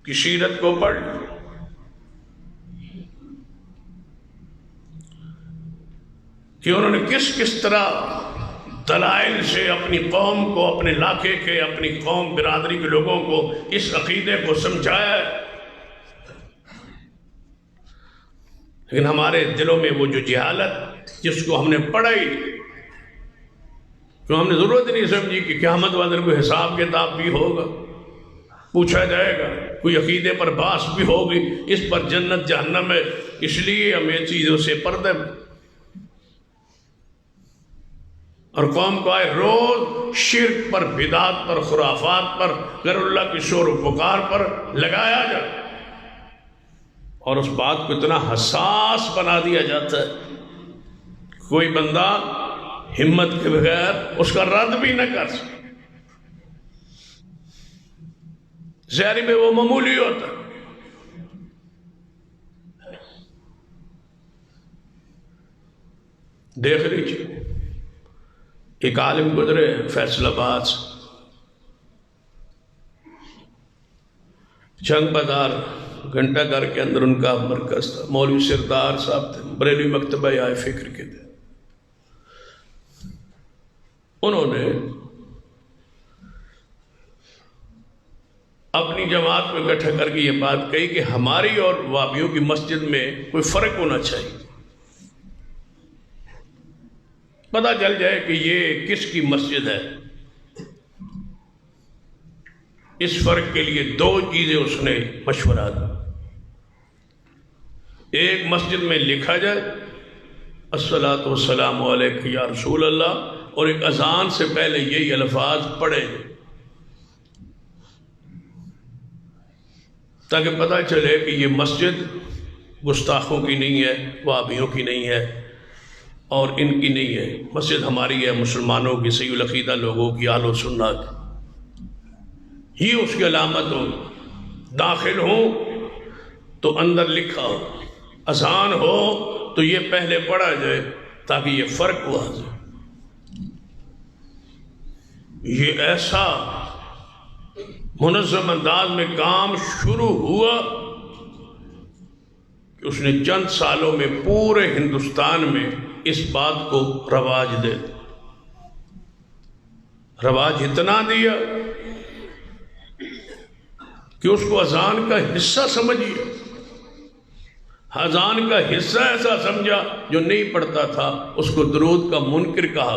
Speaker 2: کی سیرت کو پڑھ کہ انہوں نے کس کس طرح دلائل سے اپنی قوم کو، اپنے علاقے کے، اپنی قوم برادری کے لوگوں کو اس عقیدے کو سمجھایا ہے. لیکن ہمارے دلوں میں وہ جو جہالت جس کو ہم نے پڑھائی، جو ہم نے ضرورت نہیں سمجھی کہ قیامت والے دن کوئی حساب کتاب بھی ہوگا، پوچھا جائے گا، کوئی عقیدے پر بحث بھی ہوگی، اس پر جنت جہنم ہے، اس لیے ہم یہ چیزوں سے پردے میں. اور قوم کو آئے روز شرک پر، بدعات پر، خرافات پر، غیر اللہ کی شور و پکار پر لگایا جائے، اور اس بات کو اتنا حساس بنا دیا جاتا ہے کوئی بندہ ہمت کے بغیر اس کا رد بھی نہ کر سکے. ظاہری میں وہ معمولی ہوتا ہے. دیکھ لیجیے ایک عالم گزرے فیصل آباد سے، جنگ بازار گھنٹہ گھر کے اندر ان کا مرکز تھا. مولوی سردار صاحب تھے، بریلوی مکتبہ آئے فکر کے تھے. انہوں نے اپنی جماعت میں اکٹھا کر کے یہ بات کہی کہ ہماری اور وابیوں کی مسجد میں کوئی فرق ہونا چاہیے، پتہ چل جائے کہ یہ کس کی مسجد ہے. اس فرق کے لیے دو چیزیں اس نے مشورہ دی. ایک مسجد میں لکھا جائے الصلاۃ والسلام علیک یا رسول اللہ، اور ایک اذان سے پہلے یہی الفاظ پڑھے تاکہ پتہ چلے کہ یہ مسجد گستاخوں کی نہیں ہے، وہابیوں کی نہیں ہے اور ان کی نہیں ہے، مسجد ہماری ہے، مسلمانوں کی، صحیح العقیدہ لوگوں کی، اہل سنت کی، یہ اس کی علامت ہو۔ داخل ہوں تو اندر لکھا ہو، اذان ہو تو یہ پہلے پڑھا جائے تاکہ یہ فرق ہوا جائے۔ یہ ایسا منظم انداز میں کام شروع ہوا کہ اس نے چند سالوں میں پورے ہندوستان میں اس بات کو رواج دے دیا۔ رواج اتنا دیا کہ اس کو اذان کا حصہ سمجھیے، اذان کا حصہ ایسا سمجھا، جو نہیں پڑھتا تھا اس کو درود کا منکر کہا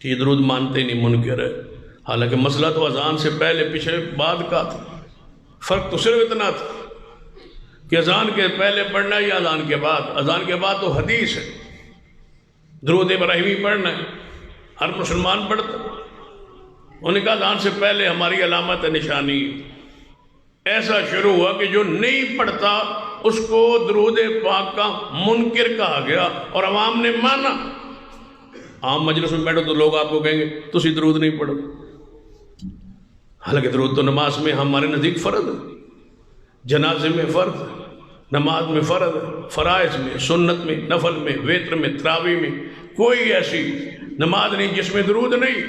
Speaker 2: کہ یہ درود مانتے نہیں، منکر ہے۔ حالانکہ مسئلہ تو اذان سے پہلے پیچھے بعد کا تھا، فرق تو صرف اتنا تھا کہ اذان کے پہلے پڑھنا یا اذان کے بعد۔ اذان کے بعد تو حدیث ہے، درود ابراہیمی پڑھنا ہے، ہر مسلمان پڑھتا۔ انہوں نے کہا اذان سے پہلے ہماری علامت ہے، نشانی۔ ایسا شروع ہوا کہ جو نہیں پڑھتا اس کو درود پاک کا منکر کہا گیا اور عوام نے مانا۔ عام مجلس میں بیٹھو تو لوگ آپ کو کہیں گے تسی درود نہیں پڑھو، حالانکہ درود تو نماز میں ہمارے نزدیک فرض ہے، جنازے میں فرض ہے، نماز میں فرض ہے، فرائض میں، سنت میں، نفل میں، وتر میں، تراویح میں کوئی ایسی نماز نہیں جس میں درود نہیں۔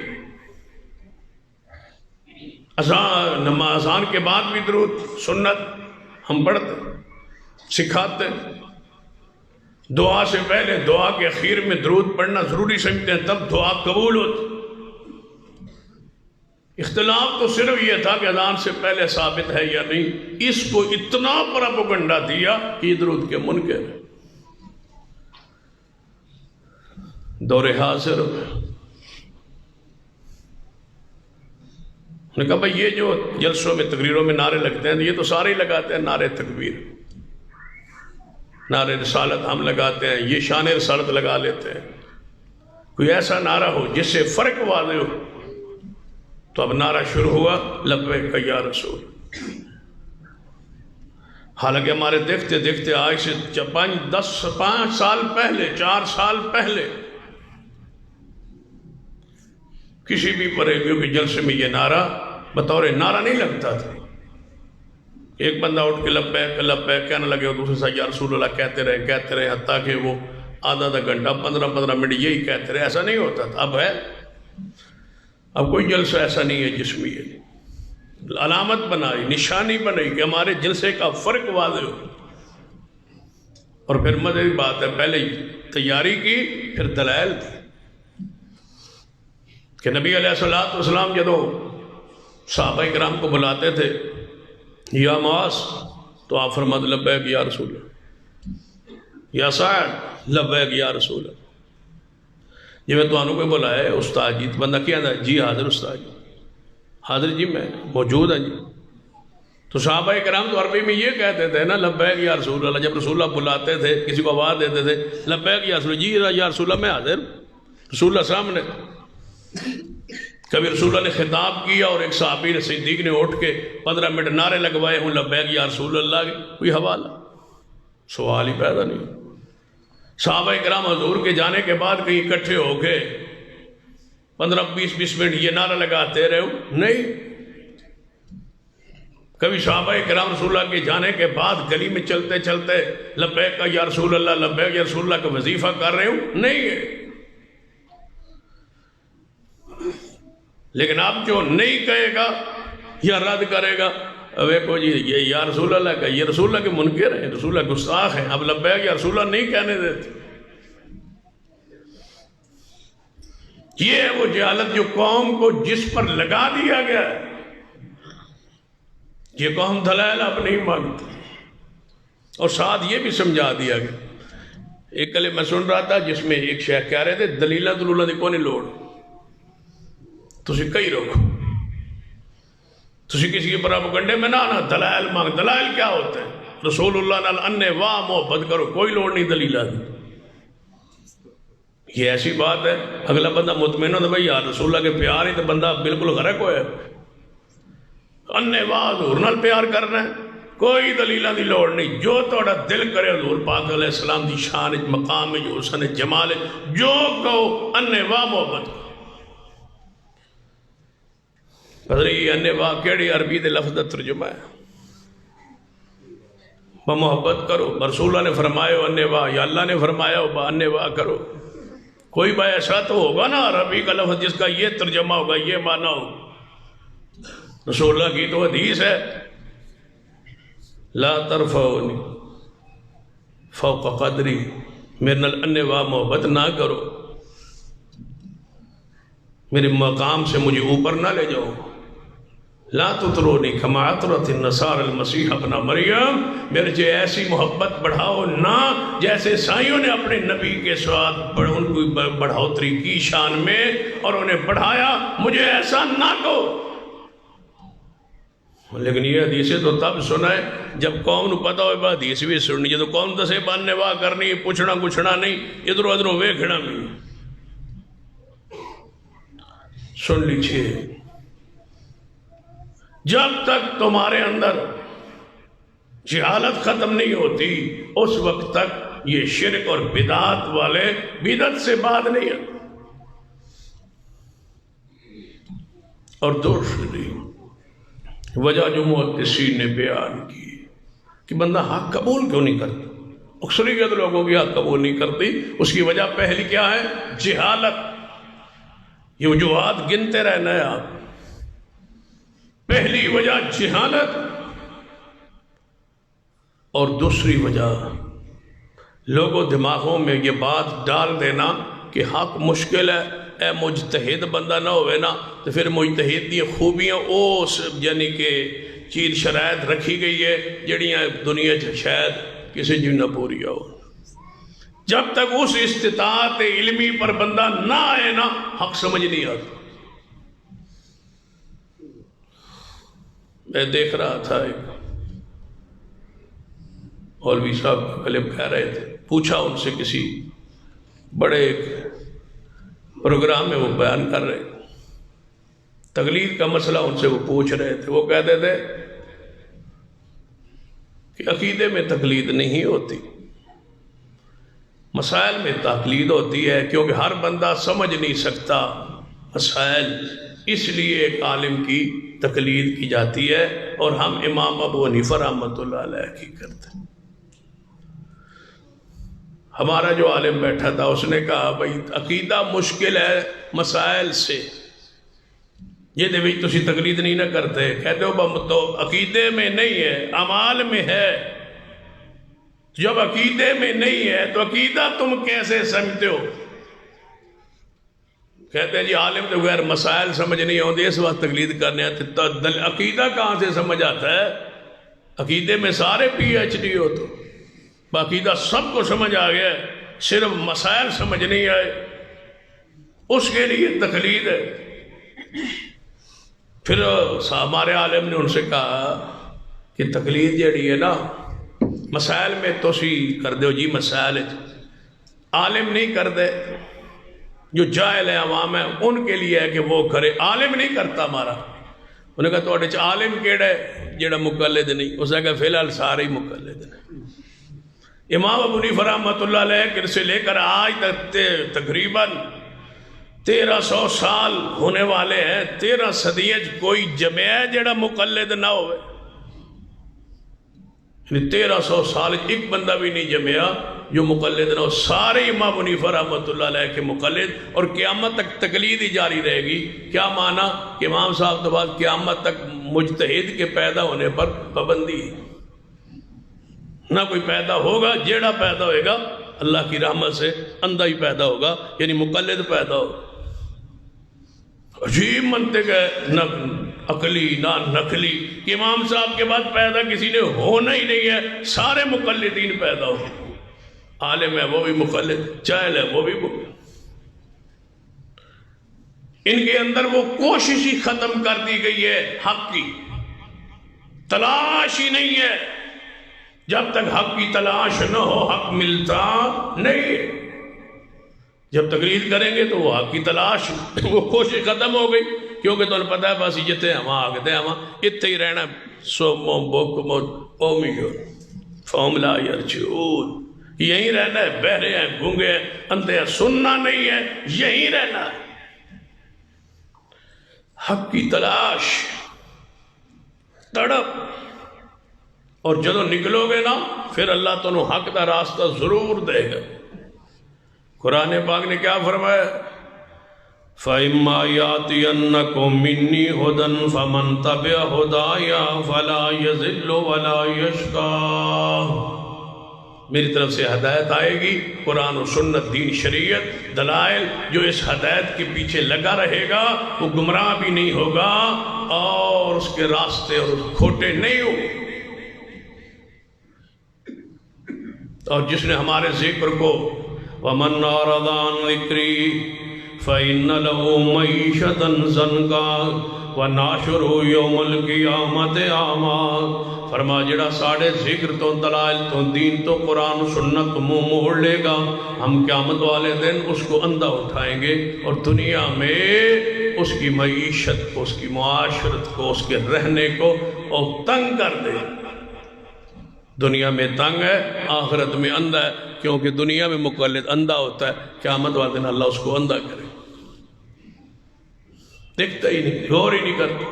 Speaker 2: اذان کے بعد بھی درود سنت ہم پڑھتے، سکھاتے۔ دعا سے پہلے، دعا کے اخیر میں درود پڑھنا ضروری سمجھتے ہیں، تب دعا قبول ہوتی۔ اختلاف تو صرف یہ تھا کہ اذان سے پہلے ثابت ہے یا نہیں، اس کو اتنا پروپیگنڈا دیا کہ یہ درود کے منکر ہے۔ دور حاضر نے کہا بھائی یہ جو جلسوں میں تقریروں میں نعرے لگتے ہیں یہ تو سارے ہی لگاتے ہیں، نعرے تکبیر، نعرے رسالت ہم لگاتے ہیں، یہ شان رسالت لگا لیتے ہیں۔ کوئی ایسا نعرہ ہو جس سے فرق واضح ہو، تو اب نعرہ شروع ہوا لبیک یا رسول۔ حالانکہ ہمارے دیکھتے دیکھتے آج سے 5 سال پہلے، 4 سال پہلے کسی بھی پریویوں کے جلسے میں یہ نعرہ بطور نعرہ نہیں لگتا تھا۔ ایک بندہ اٹھ کے لبیک لبیک کہنے لگے اور دوسرے ساتھ یا رسول اللہ کہتے رہے، حتیٰ کہ وہ آدھا گھنٹہ 15 منٹ یہی کہتے رہے۔ ایسا نہیں ہوتا تھا، اب ہے، اب کوئی جلسہ ایسا نہیں ہے جس میں یہ علامت بنائی، نشانی بنائی کہ ہمارے جلسے کا فرق واضح ہو۔ اور پھر مزے کی بات ہے، پہلے تیاری کی پھر دلائل تھی کہ نبی علیہ السلام جب صحابہ کرام کو بلاتے تھے یا معاذ تو آپ فرماتے لبیک یا رسول اللہ، یا سعد لبیک یا رسول اللہ۔ جی میں تو کوئی بلایا ہے استاد جی، تو بندہ کیا تھا جی حاضر استاد جی، حاضر جی میں موجود ہیں جی۔ تو صحابہ کرام تو عربی میں یہ کہتے تھے نا لبیک یا رسول اللہ، جب رسول اللہ بلاتے تھے کسی کو آواز دیتے تھے لبیک یا رسول اللہ، جی یا رسول اللہ میں حاضر، رسول اللہ سامنے۔ کبھی رسول اللہ نے خطاب کیا اور ایک صحابی نے صدیق نے اٹھ کے 15 منٹ نعرے لگوائے ہوں لبیک یا رسول اللہ کے، کوئی حوالہ سوال ہی پیدا نہیں۔ صحابہ کرام حضور کے جانے کے بعد کہیں اکٹھے ہو کے 15-20 منٹ یہ نعرہ لگاتے رہے ہو، نہیں۔ کبھی صحابہ کرام رسول اللہ کے جانے کے بعد گلی میں چلتے چلتے لبیک یا رسول اللہ لبیک یا رسول اللہ کا وظیفہ کر رہے ہو، نہیں ہے۔ لیکن اب جو نہیں کہے گا یا رد کرے گا، ویکو جی یہ یا رسول اللہ کا، یہ رسول اللہ کے منکر ہیں، رسول اللہ گستاخ ہیں، اب لبیک یا رسول اللہ نہیں کہنے دیتے۔ یہ ہے وہ جہالت جو قوم کو جس پر لگا دیا گیا ہے۔ یہ قوم دلائل اب نہیں مانگتی، اور ساتھ یہ بھی سمجھا دیا گیا۔ ایک کلے میں سن رہا تھا جس میں ایک شیخ کہہ رہے تھے دلیلہ دلولہ دی کوئی لوڑ، تسی کئی روکو، تسی کسی کے پراپیگنڈے میں نہ آنا، دلائل مانگ۔ دلائل کیا ہوتے ہیں؟ رسول اللہ نال انے واہ محبت کرو، کوئی لوڑ نہیں دلیلہ دی۔ یہ ایسی بات ہے اگلا بندہ مطمئن ہوتا ہے بھائی یار رسول اللہ کے پیار ہی تو بندہ بالکل غرق ہوئے۔ انے واہ حضور نال پیار کرنا ہے، کوئی دلیلہ دی لوڑ نہیں، جو توڑا دل کرے حضور پاک علیہ السلام دی شان مقام حسن جمال جو کہو انے واہ محبت کرو۔ پتری انے واہ کیڑی عربی دے لفظ دا ترجمہ ہے، محبت کرو، رسول اللہ نے فرمایا انے واہ، یا اللہ نے فرمایا انے واہ کرو۔ کوئی بھائی ایسا تو ہوگا نا عربی کا لفظ جس کا یہ ترجمہ ہوگا، یہ معنی ہو۔ رسول اللہ کی تو حدیث ہے لا ترفعونی فوق قدری، میرے نال انے واہ محبت نہ کرو، میرے مقام سے مجھے اوپر نہ لے جاؤ۔ لا تطرونی کما اطرت النصارى المسیح ابن مریم، میرے جو ایسی محبت بڑھاؤ نہ جیسے عیسائیوں نے اپنے نبی کے ساتھ ان کو بڑھوتری کی شان میں اور انہیں بڑھایا، مجھے ایسا نہ کہو۔ لیکن یہ حدیثیں تو تب سنائے جب قوم نو پتا ہوئے حدیث بھی سننی، جب قوم دسے باننے واہ کرنی، پوچھنا کچھنا نہیں، ادھر ادھر ویکھنا بھی۔ سن لیجئے، جب تک تمہارے اندر جہالت ختم نہیں ہوتی اس وقت تک یہ شرک اور بدعات والے بدعت سے بات نہیں ہے۔ اور دوسری وجہ جو محدثین نے بیان کی کہ بندہ حق قبول کیوں نہیں کرتا، اکثریت لوگوں کی حق قبول نہیں کرتی، اس کی وجہ پہلی کیا ہے؟ جہالت۔ یہ وجوہات گنتے رہنا ہے آپ، پہلی وجہ جہالت، اور دوسری وجہ لوگوں دماغوں میں یہ بات ڈال دینا کہ حق مشکل ہے، اے مجتہد بندہ نہ ہوئے نا تو پھر مجتہد دی خوبیاں اس یعنی کہ چیز شرائط رکھی گئی ہے جڑیاں دنیا شاید کسی جو نہ پوری ہو۔ جب تک اس استطاعت علمی پر بندہ نہ آئے نا حق سمجھ نہیں آتا۔ میں دیکھ رہا تھا ایک مولوی صاحب کا کلپ کہہ رہے تھے، پوچھا ان سے کسی بڑے ایک پروگرام میں وہ بیان کر رہے تھے، تقلید کا مسئلہ ان سے وہ پوچھ رہے تھے، وہ کہتے تھے کہ عقیدے میں تقلید نہیں ہوتی، مسائل میں تقلید ہوتی ہے، کیونکہ ہر بندہ سمجھ نہیں سکتا مسائل، اس لیے ایک عالم کی تقلید کی جاتی ہے، اور ہم امام ابو حنیفہ رحمۃ اللہ علیہ کی کرتے ہیں۔ ہمارا جو عالم بیٹھا تھا اس نے کہا بھائی عقیدہ مشکل ہے مسائل سے، یہ دے بھی تسی تقلید نہیں نہ کرتے، کہتے ہو تو عقیدے میں نہیں ہے اعمال میں ہے، جب عقیدے میں نہیں ہے تو عقیدہ تم کیسے سمجھتے ہو؟ کہتے ہیں جی عالم تو غیر مسائل سمجھ نہیں ہوتے اس وقت تقلید کرنے آتے، عقیدہ کہاں سے سمجھ آتا ہے؟ عقیدے میں سارے پی ایچ ڈی ہو تو عقیدہ سب کو سمجھ آ گیا ہے، صرف مسائل سمجھ نہیں آئے، اس کے لیے تقلید ہے۔ پھر ہمارے عالم نے ان سے کہا کہ تقلید جڑی ہے نا مسائل میں تو سی کر دو جی، مسائل عالم نہیں کر دے، جو جاہل ہے عوام ہے ان کے لیے ہے کہ وہ کرے، عالم نہیں کرتا ہمارا۔ انہوں نے کہا تو عالم کیڑا ہے جڑا مقلد نہیں؟ اس نے کہا فی الحال سارے ہی مقلد ہیں۔ امام ابو حنیفہ رحمۃ اللہ علیہ سے لے کر آج تک تقریباً 1300 سال ہونے والے ہیں، 13 صدیاں کوئی جمعہ جڑا مقلد نہ ہوئے، 1300 سال ایک بندہ بھی نہیں جمعہ جو مقلد نہ ہو، سارے امام ابو حنیفہ رحمۃ اللہ علیہ کے مقلد، اور قیامت تک تقلید ہی جاری رہے گی۔ کیا معنی کہ امام صاحب کے بعد قیامت تک مجتہد کے پیدا ہونے پر پابندی نہ کوئی پیدا ہوگا، جیڑا پیدا ہوئے گا اللہ کی رحمت سے اندھا ہی پیدا ہوگا، یعنی مقلد پیدا ہوگا۔ عجیب منطق ہے، نہ عقلی نہ نقلی، کہ امام صاحب کے بعد پیدا کسی نے ہونا ہی نہیں ہے، سارے مقلدین پیدا ہو، عالم ہے وہ بھی مقلد، جاہل ہے وہ بھی مقلد۔ ان کے اندر وہ کوشش ہی ختم کر دی گئی ہے، حق کی تلاش ہی نہیں ہے، جب تک حق کی تلاش نہ ہو حق ملتا نہیں ہے۔ جب تقلید کریں گے تو وہ حق کی تلاش وہ کوشش ختم ہو گئی، کیونکہ تمہیں پتہ ہے بس جتے ہم آگتے ہیں ہم اتنے ہی رہنا سومو بوکمو اومیو فہم لا یرجعون، یہیں رہنا ہے، بہرے ہیں، گونگے ہیں، اندھے ہیں، سننا نہیں ہے، یہیں رہنا ہے۔ حق کی تلاش، تڑپ، اور جدو نکلو گے نا پھر اللہ تنو حق دا راستہ ضرور دے گا۔ قرآن پاک نے کیا فرمایا؟ فَإِمَّا يَأْتِيَنَّكُم مِّنِّي هُدًى فَمَن تَبِعَ هُدَايَ فَلَا يَضِلُّ وَلَا يَشْقَىٰ۔ میری طرف سے ہدایت آئے گی، قرآن و سنت، دین، شریعت، دلائل، جو اس ہدایت کے پیچھے لگا رہے گا وہ گمراہ بھی نہیں ہوگا اور اس کے راستے اور کھوٹے نہیں ہوگے۔ اور جس نے ہمارے ذکر کو وَمَنْ أَعْرَضَ عَنْ ذِكْرِي فَإِنَّ لَهُ مَعِيشَةً ضَنْكًا وَنَحْشُرُهُ يَوْمَ الْقِيَامَةِ أَعْمَىٰ۔ فرما جڑا ساڑھے ذکر تو دلائل تو دین تو قرآن و سنت منہ موڑ لے گا، ہم قیامت والے دن اس کو اندھا اٹھائیں گے اور دنیا میں اس کی معیشت کو، اس کی معاشرت کو، اس کے رہنے کو اور تنگ کر دے۔ دنیا میں تنگ ہے، آخرت میں اندھا ہے، کیونکہ دنیا میں مقلد اندھا ہوتا ہے، قیامت والے دن اللہ اس کو اندھا کرے، دیکھتا ہی نہیں، غور ہی نہیں کرتا،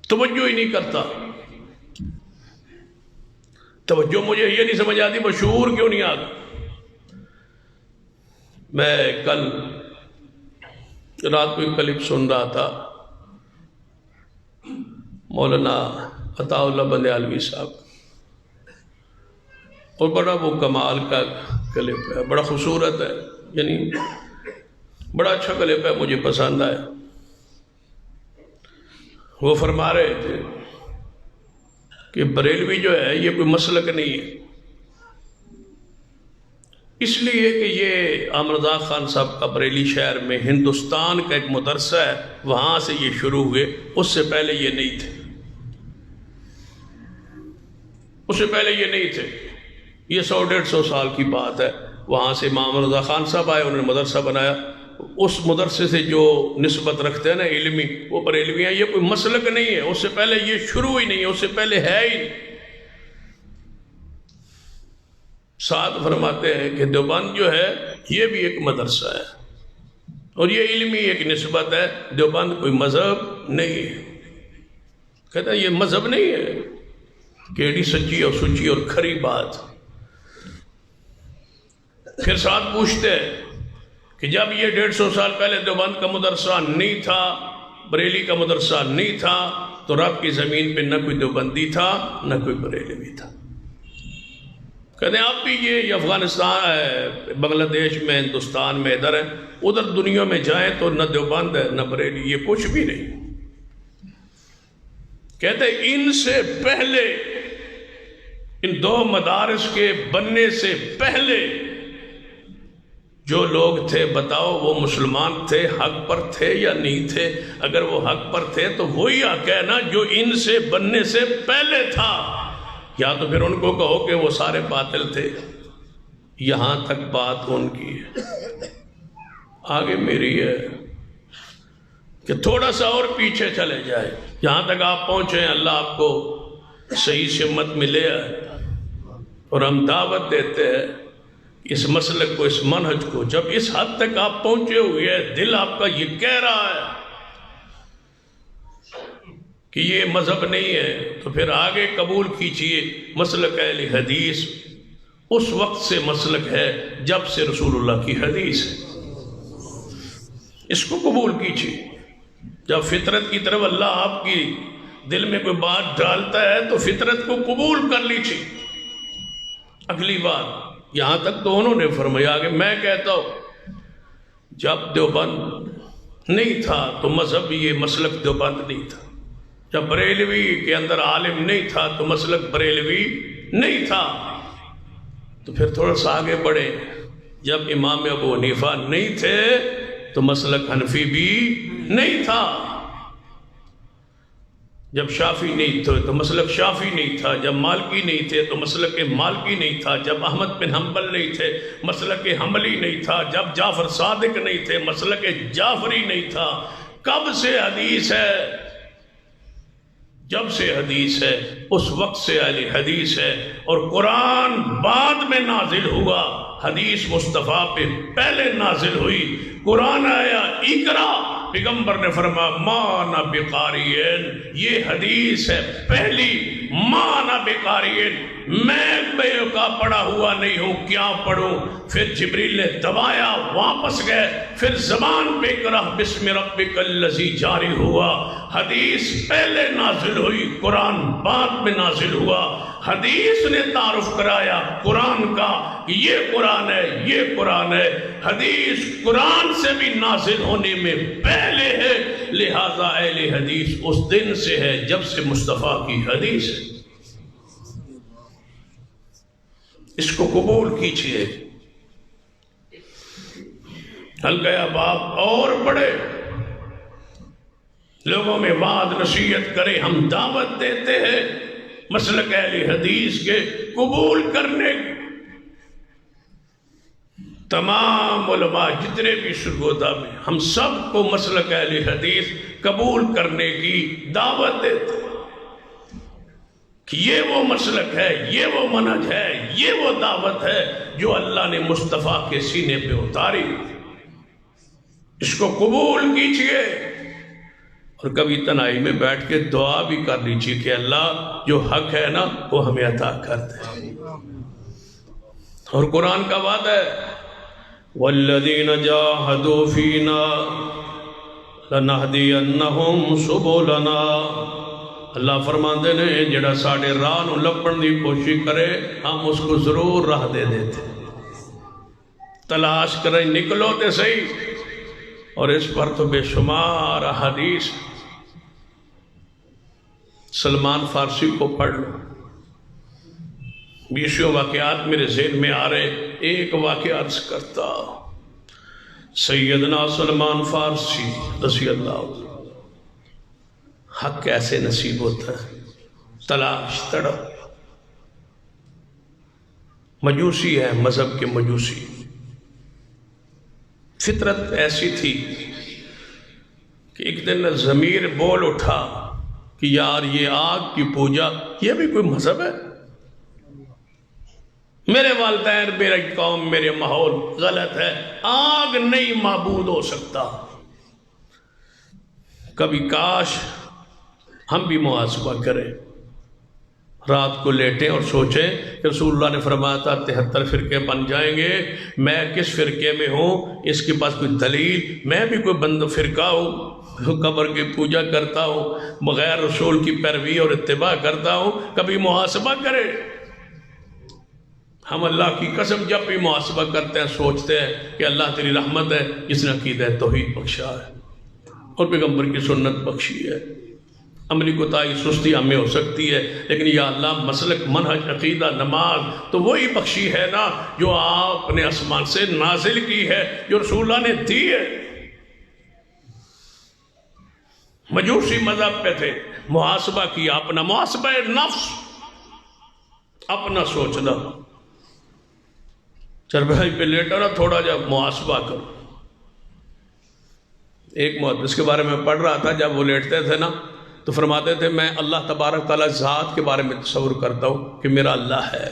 Speaker 2: توجہ ہی نہیں کرتا۔ توجہ مجھے یہ نہیں سمجھ آتی مشہور کیوں نہیں آتا۔ میں کل رات کو ایک کلپ سن رہا تھا، مولانا عطا اللہ بندیالوی صاحب، اور بڑا وہ کمال کا کلپ ہے، بڑا خوبصورت ہے، یعنی بڑا اچھا کلپ ہے، مجھے پسند آیا۔ وہ فرما رہے تھے کہ بریلوی جو ہے یہ کوئی مسلک نہیں ہے، اس لیے کہ یہ عامر رضا خان صاحب کا بریلی شہر میں ہندوستان کا ایک مدرسہ ہے، وہاں سے یہ شروع ہوئے، اس سے پہلے یہ نہیں تھے، اس سے پہلے یہ نہیں تھے، یہ 100-150 سال کی بات ہے۔ وہاں سے امام رضا خان صاحب آئے، انہوں نے مدرسہ بنایا، اس مدرسے سے جو نسبت رکھتے ہیں نا علمی، وہ بریلوی ہیں، یہ کوئی مسلک نہیں ہے، اس سے پہلے یہ شروع ہی نہیں ہے، اس سے پہلے ہے ہی نہیں۔ ساتھ فرماتے ہیں کہ دیوبند جو ہے یہ بھی ایک مدرسہ ہے اور یہ علمی ایک نسبت ہے، دیوبند کوئی مذہب نہیں ہے۔ کہتا ہے یہ مذہب نہیں ہے، کیڑی سچی اور سچی اور کھری بات۔ پھر ساتھ پوچھتے ہیں کہ جب یہ 150 سال پہلے دیوبند کا مدرسہ نہیں تھا، بریلی کا مدرسہ نہیں تھا، تو رب کی زمین پہ نہ کوئی دیوبندی تھا نہ کوئی بریلوی تھا۔ کہتے ہیں اب بھی یہ افغانستان ہے، بنگلہ دیش میں، ہندوستان میں، ادھر ہے، ادھر دنیا میں جائیں تو نہ دیوبند ہے نہ بریلی، یہ کچھ بھی نہیں۔ کہتے ہیں ان سے پہلے، ان دو مدارس کے بننے سے پہلے جو لوگ تھے، بتاؤ وہ مسلمان تھے، حق پر تھے یا نہیں تھے؟ اگر وہ حق پر تھے تو وہی حق ہے نا جو ان سے بننے سے پہلے تھا، یا تو پھر ان کو کہو کہ وہ سارے باطل تھے۔ یہاں تک بات ان کی ہے، آگے میری ہے کہ تھوڑا سا اور پیچھے چلے جائے، یہاں تک آپ پہنچے ہیں، اللہ آپ کو صحیح سمت ملے اور ہم دعوت دیتے ہیں اس مسلک کو، اس منہج کو۔ جب اس حد تک آپ پہنچے ہوئے ہیں، دل آپ کا یہ کہہ رہا ہے کہ یہ مذہب نہیں ہے، تو پھر آگے قبول کیجئے مسلک اہل حدیث اس وقت سے مسلک ہے جب سے رسول اللہ کی حدیث ہے، اس کو قبول کیجئے۔ جب فطرت کی طرف اللہ آپ کی دل میں کوئی بات ڈالتا ہے تو فطرت کو قبول کر لیجئے۔ اگلی بات یہاں تک تو انہوں نے فرمایا کہ میں کہتا ہوں جب دیوبند نہیں تھا تو مذہب یہ مسلک دیوبند نہیں تھا، جب بریلوی کے اندر عالم نہیں تھا تو مسلک بریلوی نہیں تھا۔ تو پھر تھوڑا سا آگے بڑھے، جب امام ابو حنیفہ نہیں تھے تو مسلک حنفی بھی نہیں تھا، جب شافعی نہیں تھے تو مسلک شافعی نہیں تھا، جب مالکی نہیں تھے تو مسلک مالکی نہیں تھا، جب احمد بن حنبل نہیں تھے مسلک حنبلی نہیں تھا، جب جعفر صادق نہیں تھے مسلک جعفری نہیں تھا۔ کب سے حدیث ہے؟ جب سے حدیث ہے اس وقت سے اہل حدیث ہے، اور قرآن بعد میں نازل ہوا، حدیث مصطفیٰ پہ پہلے نازل ہوئی۔ قرآن آیا اقرا، پیغمبر نے فرمایا ما انا بقارئین، یہ حدیث ہے پہلی، ما انا بقارئین، میں بے کا پڑھا ہوا نہیں ہوں، کیا پڑھوں؟ پھر جبریل نے دبایا، واپس گئے، پھر زبان پہ اقرا بسم ربک الذی جاری ہوا۔ حدیث پہلے نازل ہوئی، قرآن بعد میں نازل ہوا۔ حدیث نے تعارف کرایا قرآن کا، یہ قرآن ہے، یہ قرآن ہے۔ حدیث قرآن سے بھی نازل ہونے میں پہلے ہے، لہذا اہل حدیث اس دن سے ہے جب سے مصطفیٰ کی حدیث ہے۔ اس کو قبول کیجئے۔ حلقہ احباب اور بڑے لوگوں میں وعظ نصیحت کرے، ہم دعوت دیتے ہیں مسلک اہل حدیث کے قبول کرنے کی۔ تمام علماء جتنے بھی سرگودا میں، ہم سب کو مسلک اہل حدیث قبول کرنے کی دعوت دیتے ہیں کہ یہ وہ مسلک ہے، یہ وہ منہج ہے، یہ وہ دعوت ہے جو اللہ نے مصطفیٰ کے سینے پہ اتاری۔ اس کو قبول کیجئے، اور کبھی تنہائی میں بیٹھ کے دعا بھی کر لیجئے کہ اللہ جو حق ہے نا وہ ہمیں عطا کر دے۔ اور قرآن کا وعدہ ہے وَالَّذِينَ جَاهَدُوا فِينَا لَنَهْدِيَنَّهُمْ سُبُلَنَا، اللہ فرماندے نے جڑا ساڑھے راہ نو لپن دی کوشش کرے ہم اس کو ضرور راہ دے دیتے۔ تلاش کریں، نکلو تے صحیح۔ اور اس پر تو بے شمار حدیث، سلمان فارسی کو پڑھ لو، بیسوں واقعات میرے ذہن میں آ رہے، ایک واقعہ عرض کرتا۔ سیدنا سلمان فارسی رضی اللہ عنہ، حق کیسے نصیب ہوتا ہے؟ تلاش تڑپ، مجوسی ہے، مذہب کے مجوسی، فطرت ایسی تھی کہ ایک دن ضمیر بول اٹھا کہ یار یہ آگ کی پوجا یہ بھی کوئی مذہب ہے؟ میرے والدین، میری قوم، میرے ماحول غلط ہے، آگ نہیں معبود ہو سکتا۔ کبھی کاش ہم بھی محاسبہ کریں، رات کو لیٹیں اور سوچیں کہ رسول اللہ نے فرمایا تھا 73 فرقے بن جائیں گے، میں کس فرقے میں ہوں؟ اس کے پاس کوئی دلیل؟ میں بھی کوئی بند فرقہ ہوں، قبر کی پوجا کرتا ہوں، بغیر رسول کی پیروی اور اتباع کرتا ہوں۔ کبھی محاسبہ کریں۔ ہم اللہ کی قسم جب بھی محاسبہ کرتے ہیں سوچتے ہیں کہ اللہ تیری رحمت ہے جس نے عقیدہ توحید بخشا ہے اور پیغمبر کی سنت بخشی ہے۔ عملی کوتاہی سستی ہمیں ہو سکتی ہے، لیکن یا اللہ مسلک، منہج، عقیدہ، نماز تو وہی بخشی ہے نا جو آپ نے آسمان سے نازل کی ہے، جو رسول اللہ نے دی ہے۔ مجوسی مذہب پہ تھے، محاسبہ کیا اپنا، محاسبہ نفس، اپنا سوچنا، چربائی پہ لیٹا نا تھوڑا جا محاسبہ کرو۔ ایک محدث کے بارے میں پڑھ رہا تھا، جب وہ لیٹتے تھے نا تو فرماتے تھے میں اللہ تبارک تعالیٰ ذات کے بارے میں تصور کرتا ہوں کہ میرا اللہ ہے،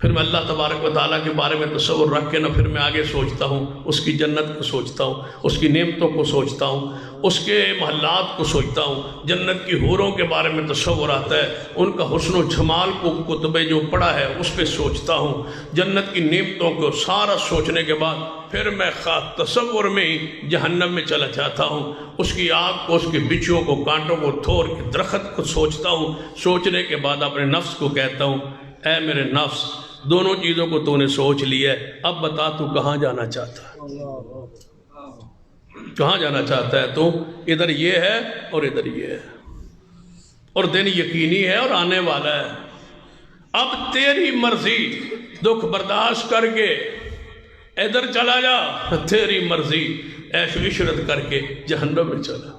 Speaker 2: پھر میں اللہ تبارک و تعالیٰ کے بارے میں تصور رکھ کے نا پھر میں آگے سوچتا ہوں، اس کی جنت کو سوچتا ہوں، اس کی نعمتوں کو سوچتا ہوں، اس کے محلات کو سوچتا ہوں، جنت کی حوروں کے بارے میں تصور آتا ہے، ان کا حسن و جمال کو کتبیں جو پڑھا ہے اس پہ سوچتا ہوں، جنت کی نعمتوں کو سارا سوچنے کے بعد پھر میں تصور میں ہی جہنم میں چلا جاتا ہوں، اس کی آگ کو، اس کے بچھوؤں کو، کانٹوں کو، تھور کے درخت کو سوچتا ہوں۔ سوچنے کے بعد اپنے نفس کو کہتا ہوں اے میرے نفس، دونوں چیزوں کو تو نے سوچ لیا ہے، اب بتا تو کہاں جانا چاہتا ہے؟ کہاں جانا چاہتا ہے تو؟ ادھر یہ ہے اور ادھر یہ ہے، اور دن یقینی ہے اور آنے والا ہے۔ اب تیری مرضی، دکھ برداشت کر کے ادھر چلا جا، تیری مرضی، عیش و عشرت کر کے جہنم میں چلا۔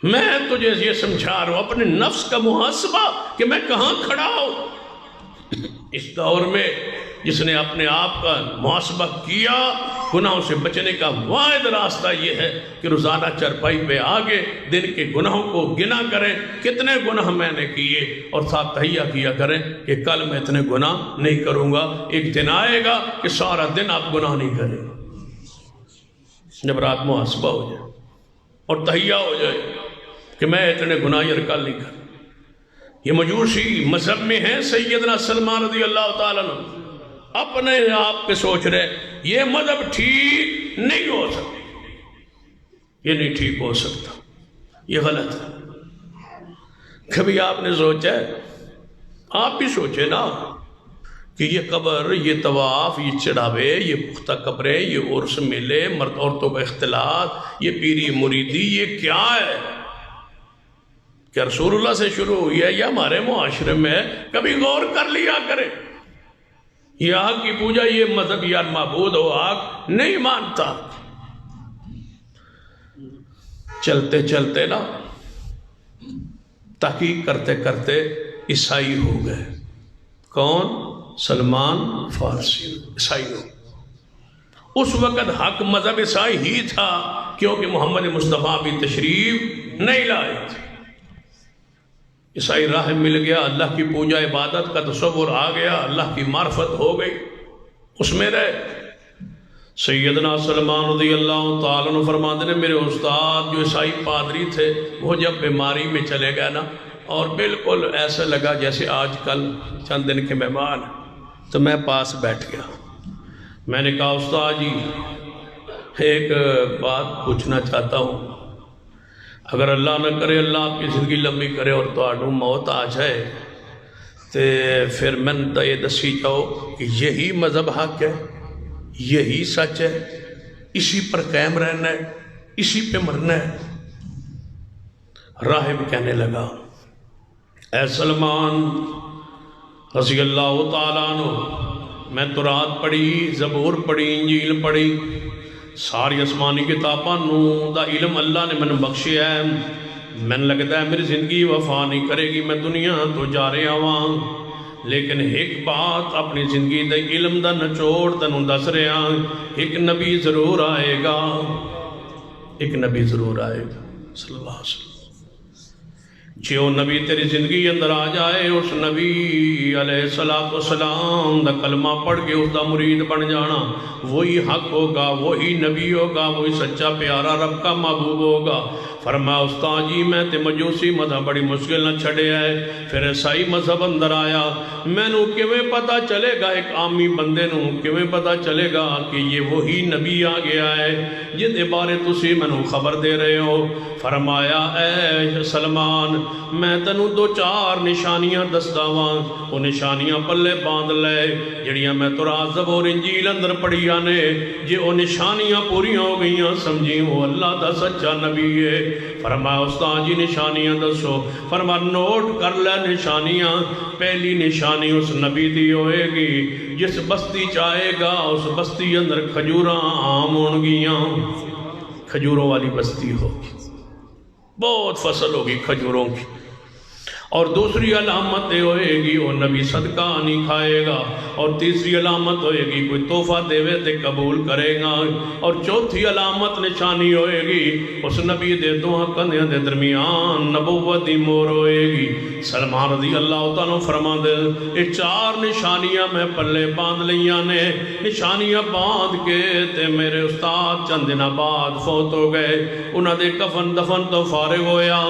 Speaker 2: میں تجھے یہ سمجھا رہا ہوں اپنے نفس کا محاسبہ کہ میں کہاں کھڑا ہوں۔ اس دور میں جس نے اپنے آپ کا محاسبہ کیا، گناہوں سے بچنے کا واحد راستہ یہ ہے کہ روزانہ چرپائی پہ آگے دن کے گناہوں کو گنا کریں، کتنے گناہ میں نے کیے، اور ساتھ تہیہ کیا کریں کہ کل میں اتنے گناہ نہیں کروں گا۔ ایک دن آئے گا کہ سارا دن آپ گناہ نہیں کریں، جب رات محاسبہ ہو جائے اور تہیہ ہو جائے کہ میں اتنے گناہ کل نہیں کروں۔ یہ مجوسی مذہب میں ہیں سیدنا سلمان رضی اللہ تعالیٰ عنہ، اپنے آپ پہ سوچ رہے یہ مذہب ٹھیک نہیں ہو سکتا، یہ نہیں ٹھیک ہو سکتا، یہ غلط ہے۔ کبھی آپ نے سوچا ہے، آپ بھی سوچے نا کہ یہ قبر، یہ طواف، یہ چڑھاوے، یہ پختہ قبریں، یہ عرس میلے، مرد عورتوں کا اختلاط، یہ پیری مریدی، یہ کیا ہے؟ کیا رسول اللہ سے شروع ہوئی ہے یا ہمارے معاشرے میں ہے؟ کبھی غور کر لیا کرے۔ یہ آگ کی پوجا، یہ مذہب یا معبود ہو آگ نہیں مانتا۔ چلتے چلتے نا تحقیق کرتے کرتے عیسائی ہو گئے۔ کون؟ سلمان فارسی عیسائی ہو۔ اس وقت حق مذہب عیسائی ہی تھا، کیونکہ محمد مصطفیٰ بھی تشریف نہیں لائے تھے۔ عیسائی راہ مل گیا، اللہ کی پوجا عبادت کا تصور آ گیا، اللہ کی معرفت ہو گئی، اس میں رہے۔ سیدنا سلمان رضی اللہ تعالیٰ عنہ فرماتے ہیں میرے استاد جو عیسائی پادری تھے، وہ جب بیماری میں چلے گئے نا، اور بالکل ایسا لگا جیسے آج کل چند دن کے مہمان، تو میں پاس بیٹھ گیا۔ میں نے کہا استاد جی ایک بات پوچھنا چاہتا ہوں، اگر اللہ نہ کرے، اللہ آپ کی زندگی لمبی کرے اور تو موت آ جائے، تو پھر میں یہ دسی جاؤ کہ یہی مذہب حق ہے، یہی سچ ہے، اسی پر قائم رہنا ہے، اسی پہ مرنا ہے۔ راہب کہنے لگا اے سلمان رضی اللہ تعالیٰ عنہ، میں تورات پڑھی، زبور پڑھی، انجیل پڑھی، ساری آسمانی کتاباں نو دا علم اللہ نے میں بخشیا ہے۔ میں لگتا ہے میری زندگی وفا نہیں کرے گی، میں دنیا تو جا رہا ہوں، لیکن ایک بات اپنی زندگی دے علم دا نچوڑ تنوں دس رہا، ایک نبی ضرور آئے گا، ایک نبی ضرور آئے گا صلی اللہ علیہ وسلم۔ جو نبی تیری زندگی اندر آ جائے، اس نبی علیہ السلام دا کلمہ پڑھ کے اس دا مرید بن جانا، وہی حق ہوگا، وہی نبی ہوگا، وہی سچا پیارا رب کا محبوب ہوگا۔ فرمایا استاد جی میں تے مجوسی مذہب بڑی مشکل نہ چھڑے ہے، پھر عیسائی مذہب اندر آیا، میں نو کیویں پتہ چلے گا، ایک عامی بندے نو کیویں پتہ چلے گا کہ یہ وہی نبی آ گیا ہے جن دے بارے تسی میں نو خبر دے رہے ہو؟ فرمایا اے سلمان میں تنو دو چار نشانیاں دسدا واں، وہ نشانیاں پلے باندھ لے جڑیاں میں تورات زبور انجیل اندر پڑھیاں نے، جے وہ نشانیاں پوریاں ہو گئیاں سمجھی وہ اللہ دا سچا نبی ہے۔ فرمایا استاد جی نشانیاں دسو؟ فرمایا نوٹ کر لے نشانیاں۔ پہلی نشانی اس نبی دی ہوئے گی جس بستی چاہے گا اس بستی اندر کھجوراں عام ہون گیاں، کھجوروں والی بستی ہوگی، بہت فصل ہوگی کھجوروں کی۔ اور دوسری علامت ہوئے گی وہ نبی صدقہ نہیں کھائے گا، اور تیسری علامت ہوئے گی کوئی تحفہ دیوے تے قبول کرے گا، اور چوتھی علامت نشانی ہوئے گی اس نبی دے دو کندھیاں دے درمیان نبوت دی مہر ہوئے گی۔ سلمان رضی اللہ تعالیٰ فرما دے یہ چار نشانیاں میں پلے باندھ لیاں نے، نشانیاں باندھ کے تے میرے استاد چند دن بعد فوت ہو گئے، انہاں دے کفن دفن تو فارغ ہویا،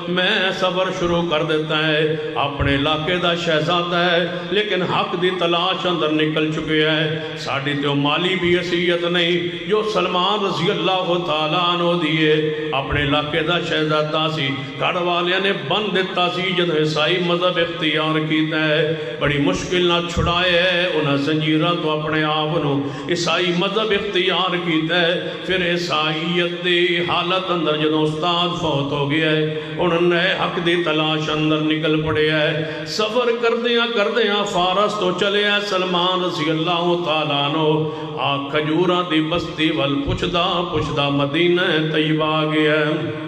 Speaker 2: میں سفر شروع کر دیتا ہے، اپنے علاقے دا شہزادہ ہے لیکن حق دی تلاش اندر نکل چکے ہے، ساڑی تو مالی بھی حیثیت نہیں جو سلمان رضی اللہ تعالیٰ عنہ دیئے، اپنے علاقے دا شہزادہ سی، گھر والیاں نے بند دیتا سی جد عیسائی مذہب اختیار کیتا ہے، بڑی مشکل نہ چھڑائے ہے، انہاں زنجیرہ تو اپنے آپنوں عیسائی مذہب اختیار کیتا ہے۔ پھر عیسائیت دی حالت اندر جدوں استاد فوت ہو گیا ہے، انہوں نے حق دی تلاش اندر نکل پڑے ہے، سفر کردیاں فارس تو چلے ہے سلمان رضی اللہ تعالیٰ عنہ، آ کھجوراں دی بستی وال پچھدا مدینہ طیبہ گیا ہے۔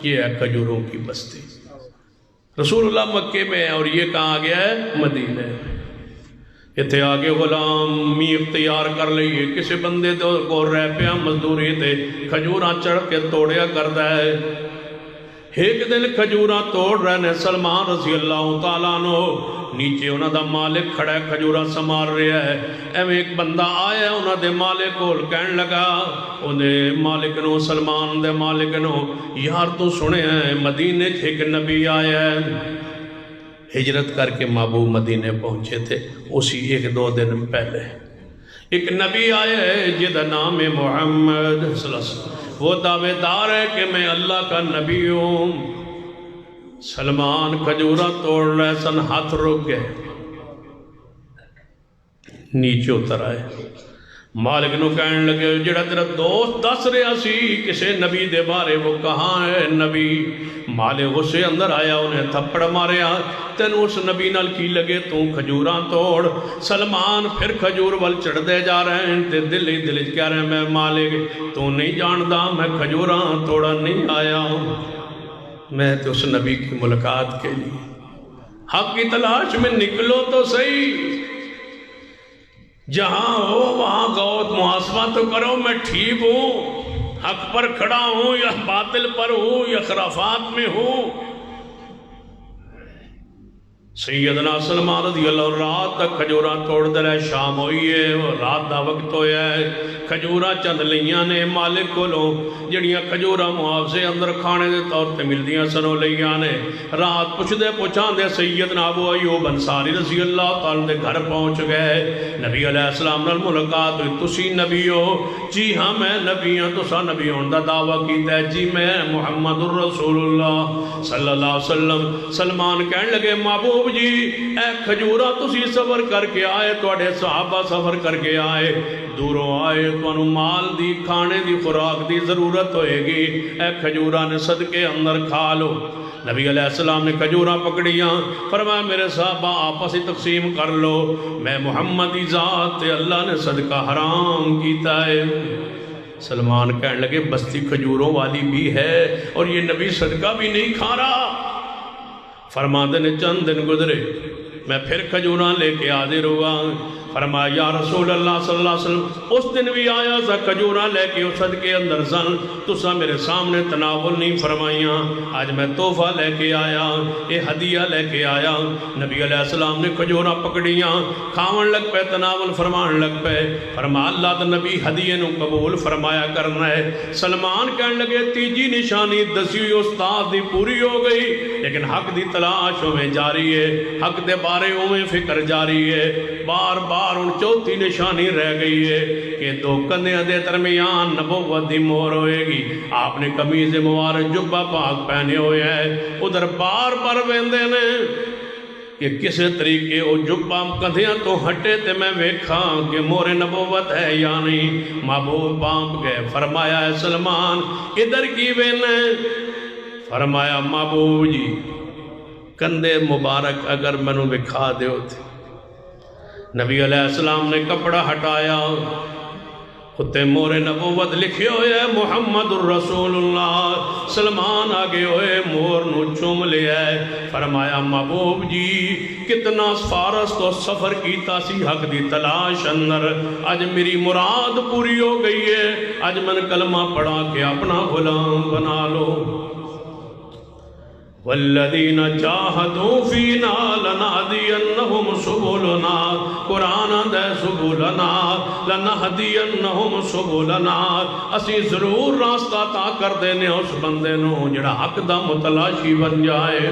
Speaker 2: یہ ہے کھجوروں کی بستی. رسول اللہ مکے میں ہے اور یہ کہاں گیا ہے؟ مدینہ. اتنے آگے غلامی اختیار کر لئیے. کسی بندے کو رہ پیا مزدوری تے کھجوراں چڑھ کے توڑیا کرتا ہے. ایک دن کھجوراں توڑ رہے نے سلمان رضی اللہ تعالیٰ عنہ. نیچے انہاں دا مالک کھڑا ہے کھجوراں سمار رہا ہے. ایویں ایک بندہ آیا انہاں دے مالک کول کہن لگا انہیں مالک نو سلمان دے مالک نو یار تو سنے ہیں مدینے ایک نبی آیا ہے. ہجرت کر کے محبوب مدینے پہنچے تھے. اسی ایک دو دن پہلے ایک نبی آیا ہے جدا نام محمد صلی اللہ علیہ وسلم. وہ دعوے دار ہے کہ میں اللہ کا نبی ہوں. سلمان کھجورا توڑ رہے سن, ہاتھ رک گئے, نیچے اتر آئے. مالک نو کہنے لگے جڑا تیرا دوست دس رہا سی کسے نبی دے بارے وہ کہاں ہے نبی؟ مالک اسے اندر آیا انہیں تھپڑ ماریا. تینوں اس نبی نال کی لگے تو کھجوراں توڑ. سلمان پھر کھجور وال چڑھ دے جا رہے ہیں تے دل ہی دل کہہ رہے ہیں میں مالک تو نہیں جاندا میں کھجوراں توڑا نہیں آیا, میں تو اس نبی کی ملاقات کے لیے حق کی تلاش میں نکلو تو صحیح. جہاں ہو وہاں غوط محاسبہ تو کرو میں ٹھیک ہوں, حق پر کھڑا ہوں یا باطل پر ہوں یا خرافات میں ہوں. سیدنا سلمان رضی اللہ رات تک کھجوراں توڑ دے رہے. شام ہوئی ہے, رات دا وقت ہویا ہے. کھجوراں چند لیاں نے مالک کو لو جڑیاں کھجوراں معاوضے اندر کھانے دے طور تے ملدیاں سنو لیاں نے. رات پوچھ دے پوچھان دے سیدنا ابو ایوب انصاری رضی اللہ تعالیٰ دے گھر پہنچ گئے. نبی علیہ السلام نال ملاقات ہوئی. تسی نبی ہو؟ جی ہاں میں نبی ہوں. تسا نبی ہون دا دعویٰ کیتا ہے؟ جی میں محمد الرسول اللہ صلی اللہ علیہ وسلم. سلمان کہنے لگے محبوب جی اے کھجورا تسی سفر کر کے آئے, توڑے صحابہ سفر کر کے آئے, دوروں آئے, تو انہوں مال دی کھانے دی خوراک دی ضرورت ہوئے گی. اے کھجورا نے صدقے اندر کھا لو. نبی علیہ السلام نے کھجورا پکڑیاں, فرمایا میرے صحابہ آپس ہی تقسیم کر لو, میں محمدی ذات اللہ نے صدقہ حرام کیتا ہے. سلمان کہنے لگے بستی کھجوروں والی بھی ہے اور یہ نبی صدقہ بھی نہیں کھا رہا. فرماتے نے چند دن گزرے, میں پھر کھجوراں لے کے حاضر ہوا. فرمایا یا رسول اللہ صلی اللہ علیہ وسلم اس دن بھی آیا سا کھجوراں لے کے اس صدقے اندر سن, تسا میرے سامنے تناول نہیں فرمائیاں. آج میں تحفہ لے کے آیا, یہ ہدیہ لے کے آیا. نبی علیہ السلام نے کھجوراں پکڑیاں, کھاون لگ پہ, تناول فرمان لگ پہ. فرمایا اللہ دا نبی ہدیے نو قبول فرمایا کرنا ہے. سلمان کہنے لگے تیجی نشانی دسی ہوئی استاد دی پوری ہو گئی, لیکن حق دی تلاش میں جاری ہے, حق دے بارے میں فکر جاری ہے. بار بار ان چوتھی نشانی رہ گئی ہے کہ دو کندھیاں دے درمیان نبوت دی مہر ہوئے گی. آپ نے قمیض مبارک جبہ پاک پہنے ہوئے ہیں, ادھر بار بار ویندے نے کہ کسے طریقے او جبہ کندھیاں تو ہٹے تے میں ویکھاں کہ مہر نبوت ہے یا نہیں. محبوب پانپ گئے. فرمایا اے سلمان ادھر کی وینے؟ فرمایا محبوب جی کندھے مبارک اگر منو وکھا دیو تھے. نبی علیہ السلام نے کپڑا ہٹایا, خطے مور نبوت لکھے ہوئے محمد الرسول اللہ. سلمان آگے ہوئے مور نو چوم لیا ہے. فرمایا محبوب جی کتنا فارس تو سفر کیتا سی حق دی تلاش اندر, آج میری مراد پوری ہو گئی ہے. آج من کلمہ پڑھا کے اپنا غلام بنا لو. والذین جاہدوا فینا لنہدینہم سبلنا, قرآن دے سبلنا لنہدینہم سبلنا. اسی ضرور راستہ تا کر دینے اس بندے نو جڑا حق دا متلاشی بن جائے.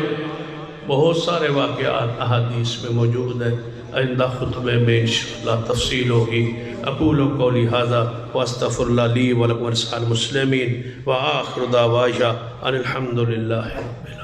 Speaker 2: بہت سارے واقعات احادیث میں موجود ہیں, آئندہ خطبے میں انشاءاللہ تفصیل ہوگی. اقول قولی ھذا واستغفر اللہ لی ولکم ولسائر المسلمین وآخر دعوانا ان الحمد للہ رب العالمین.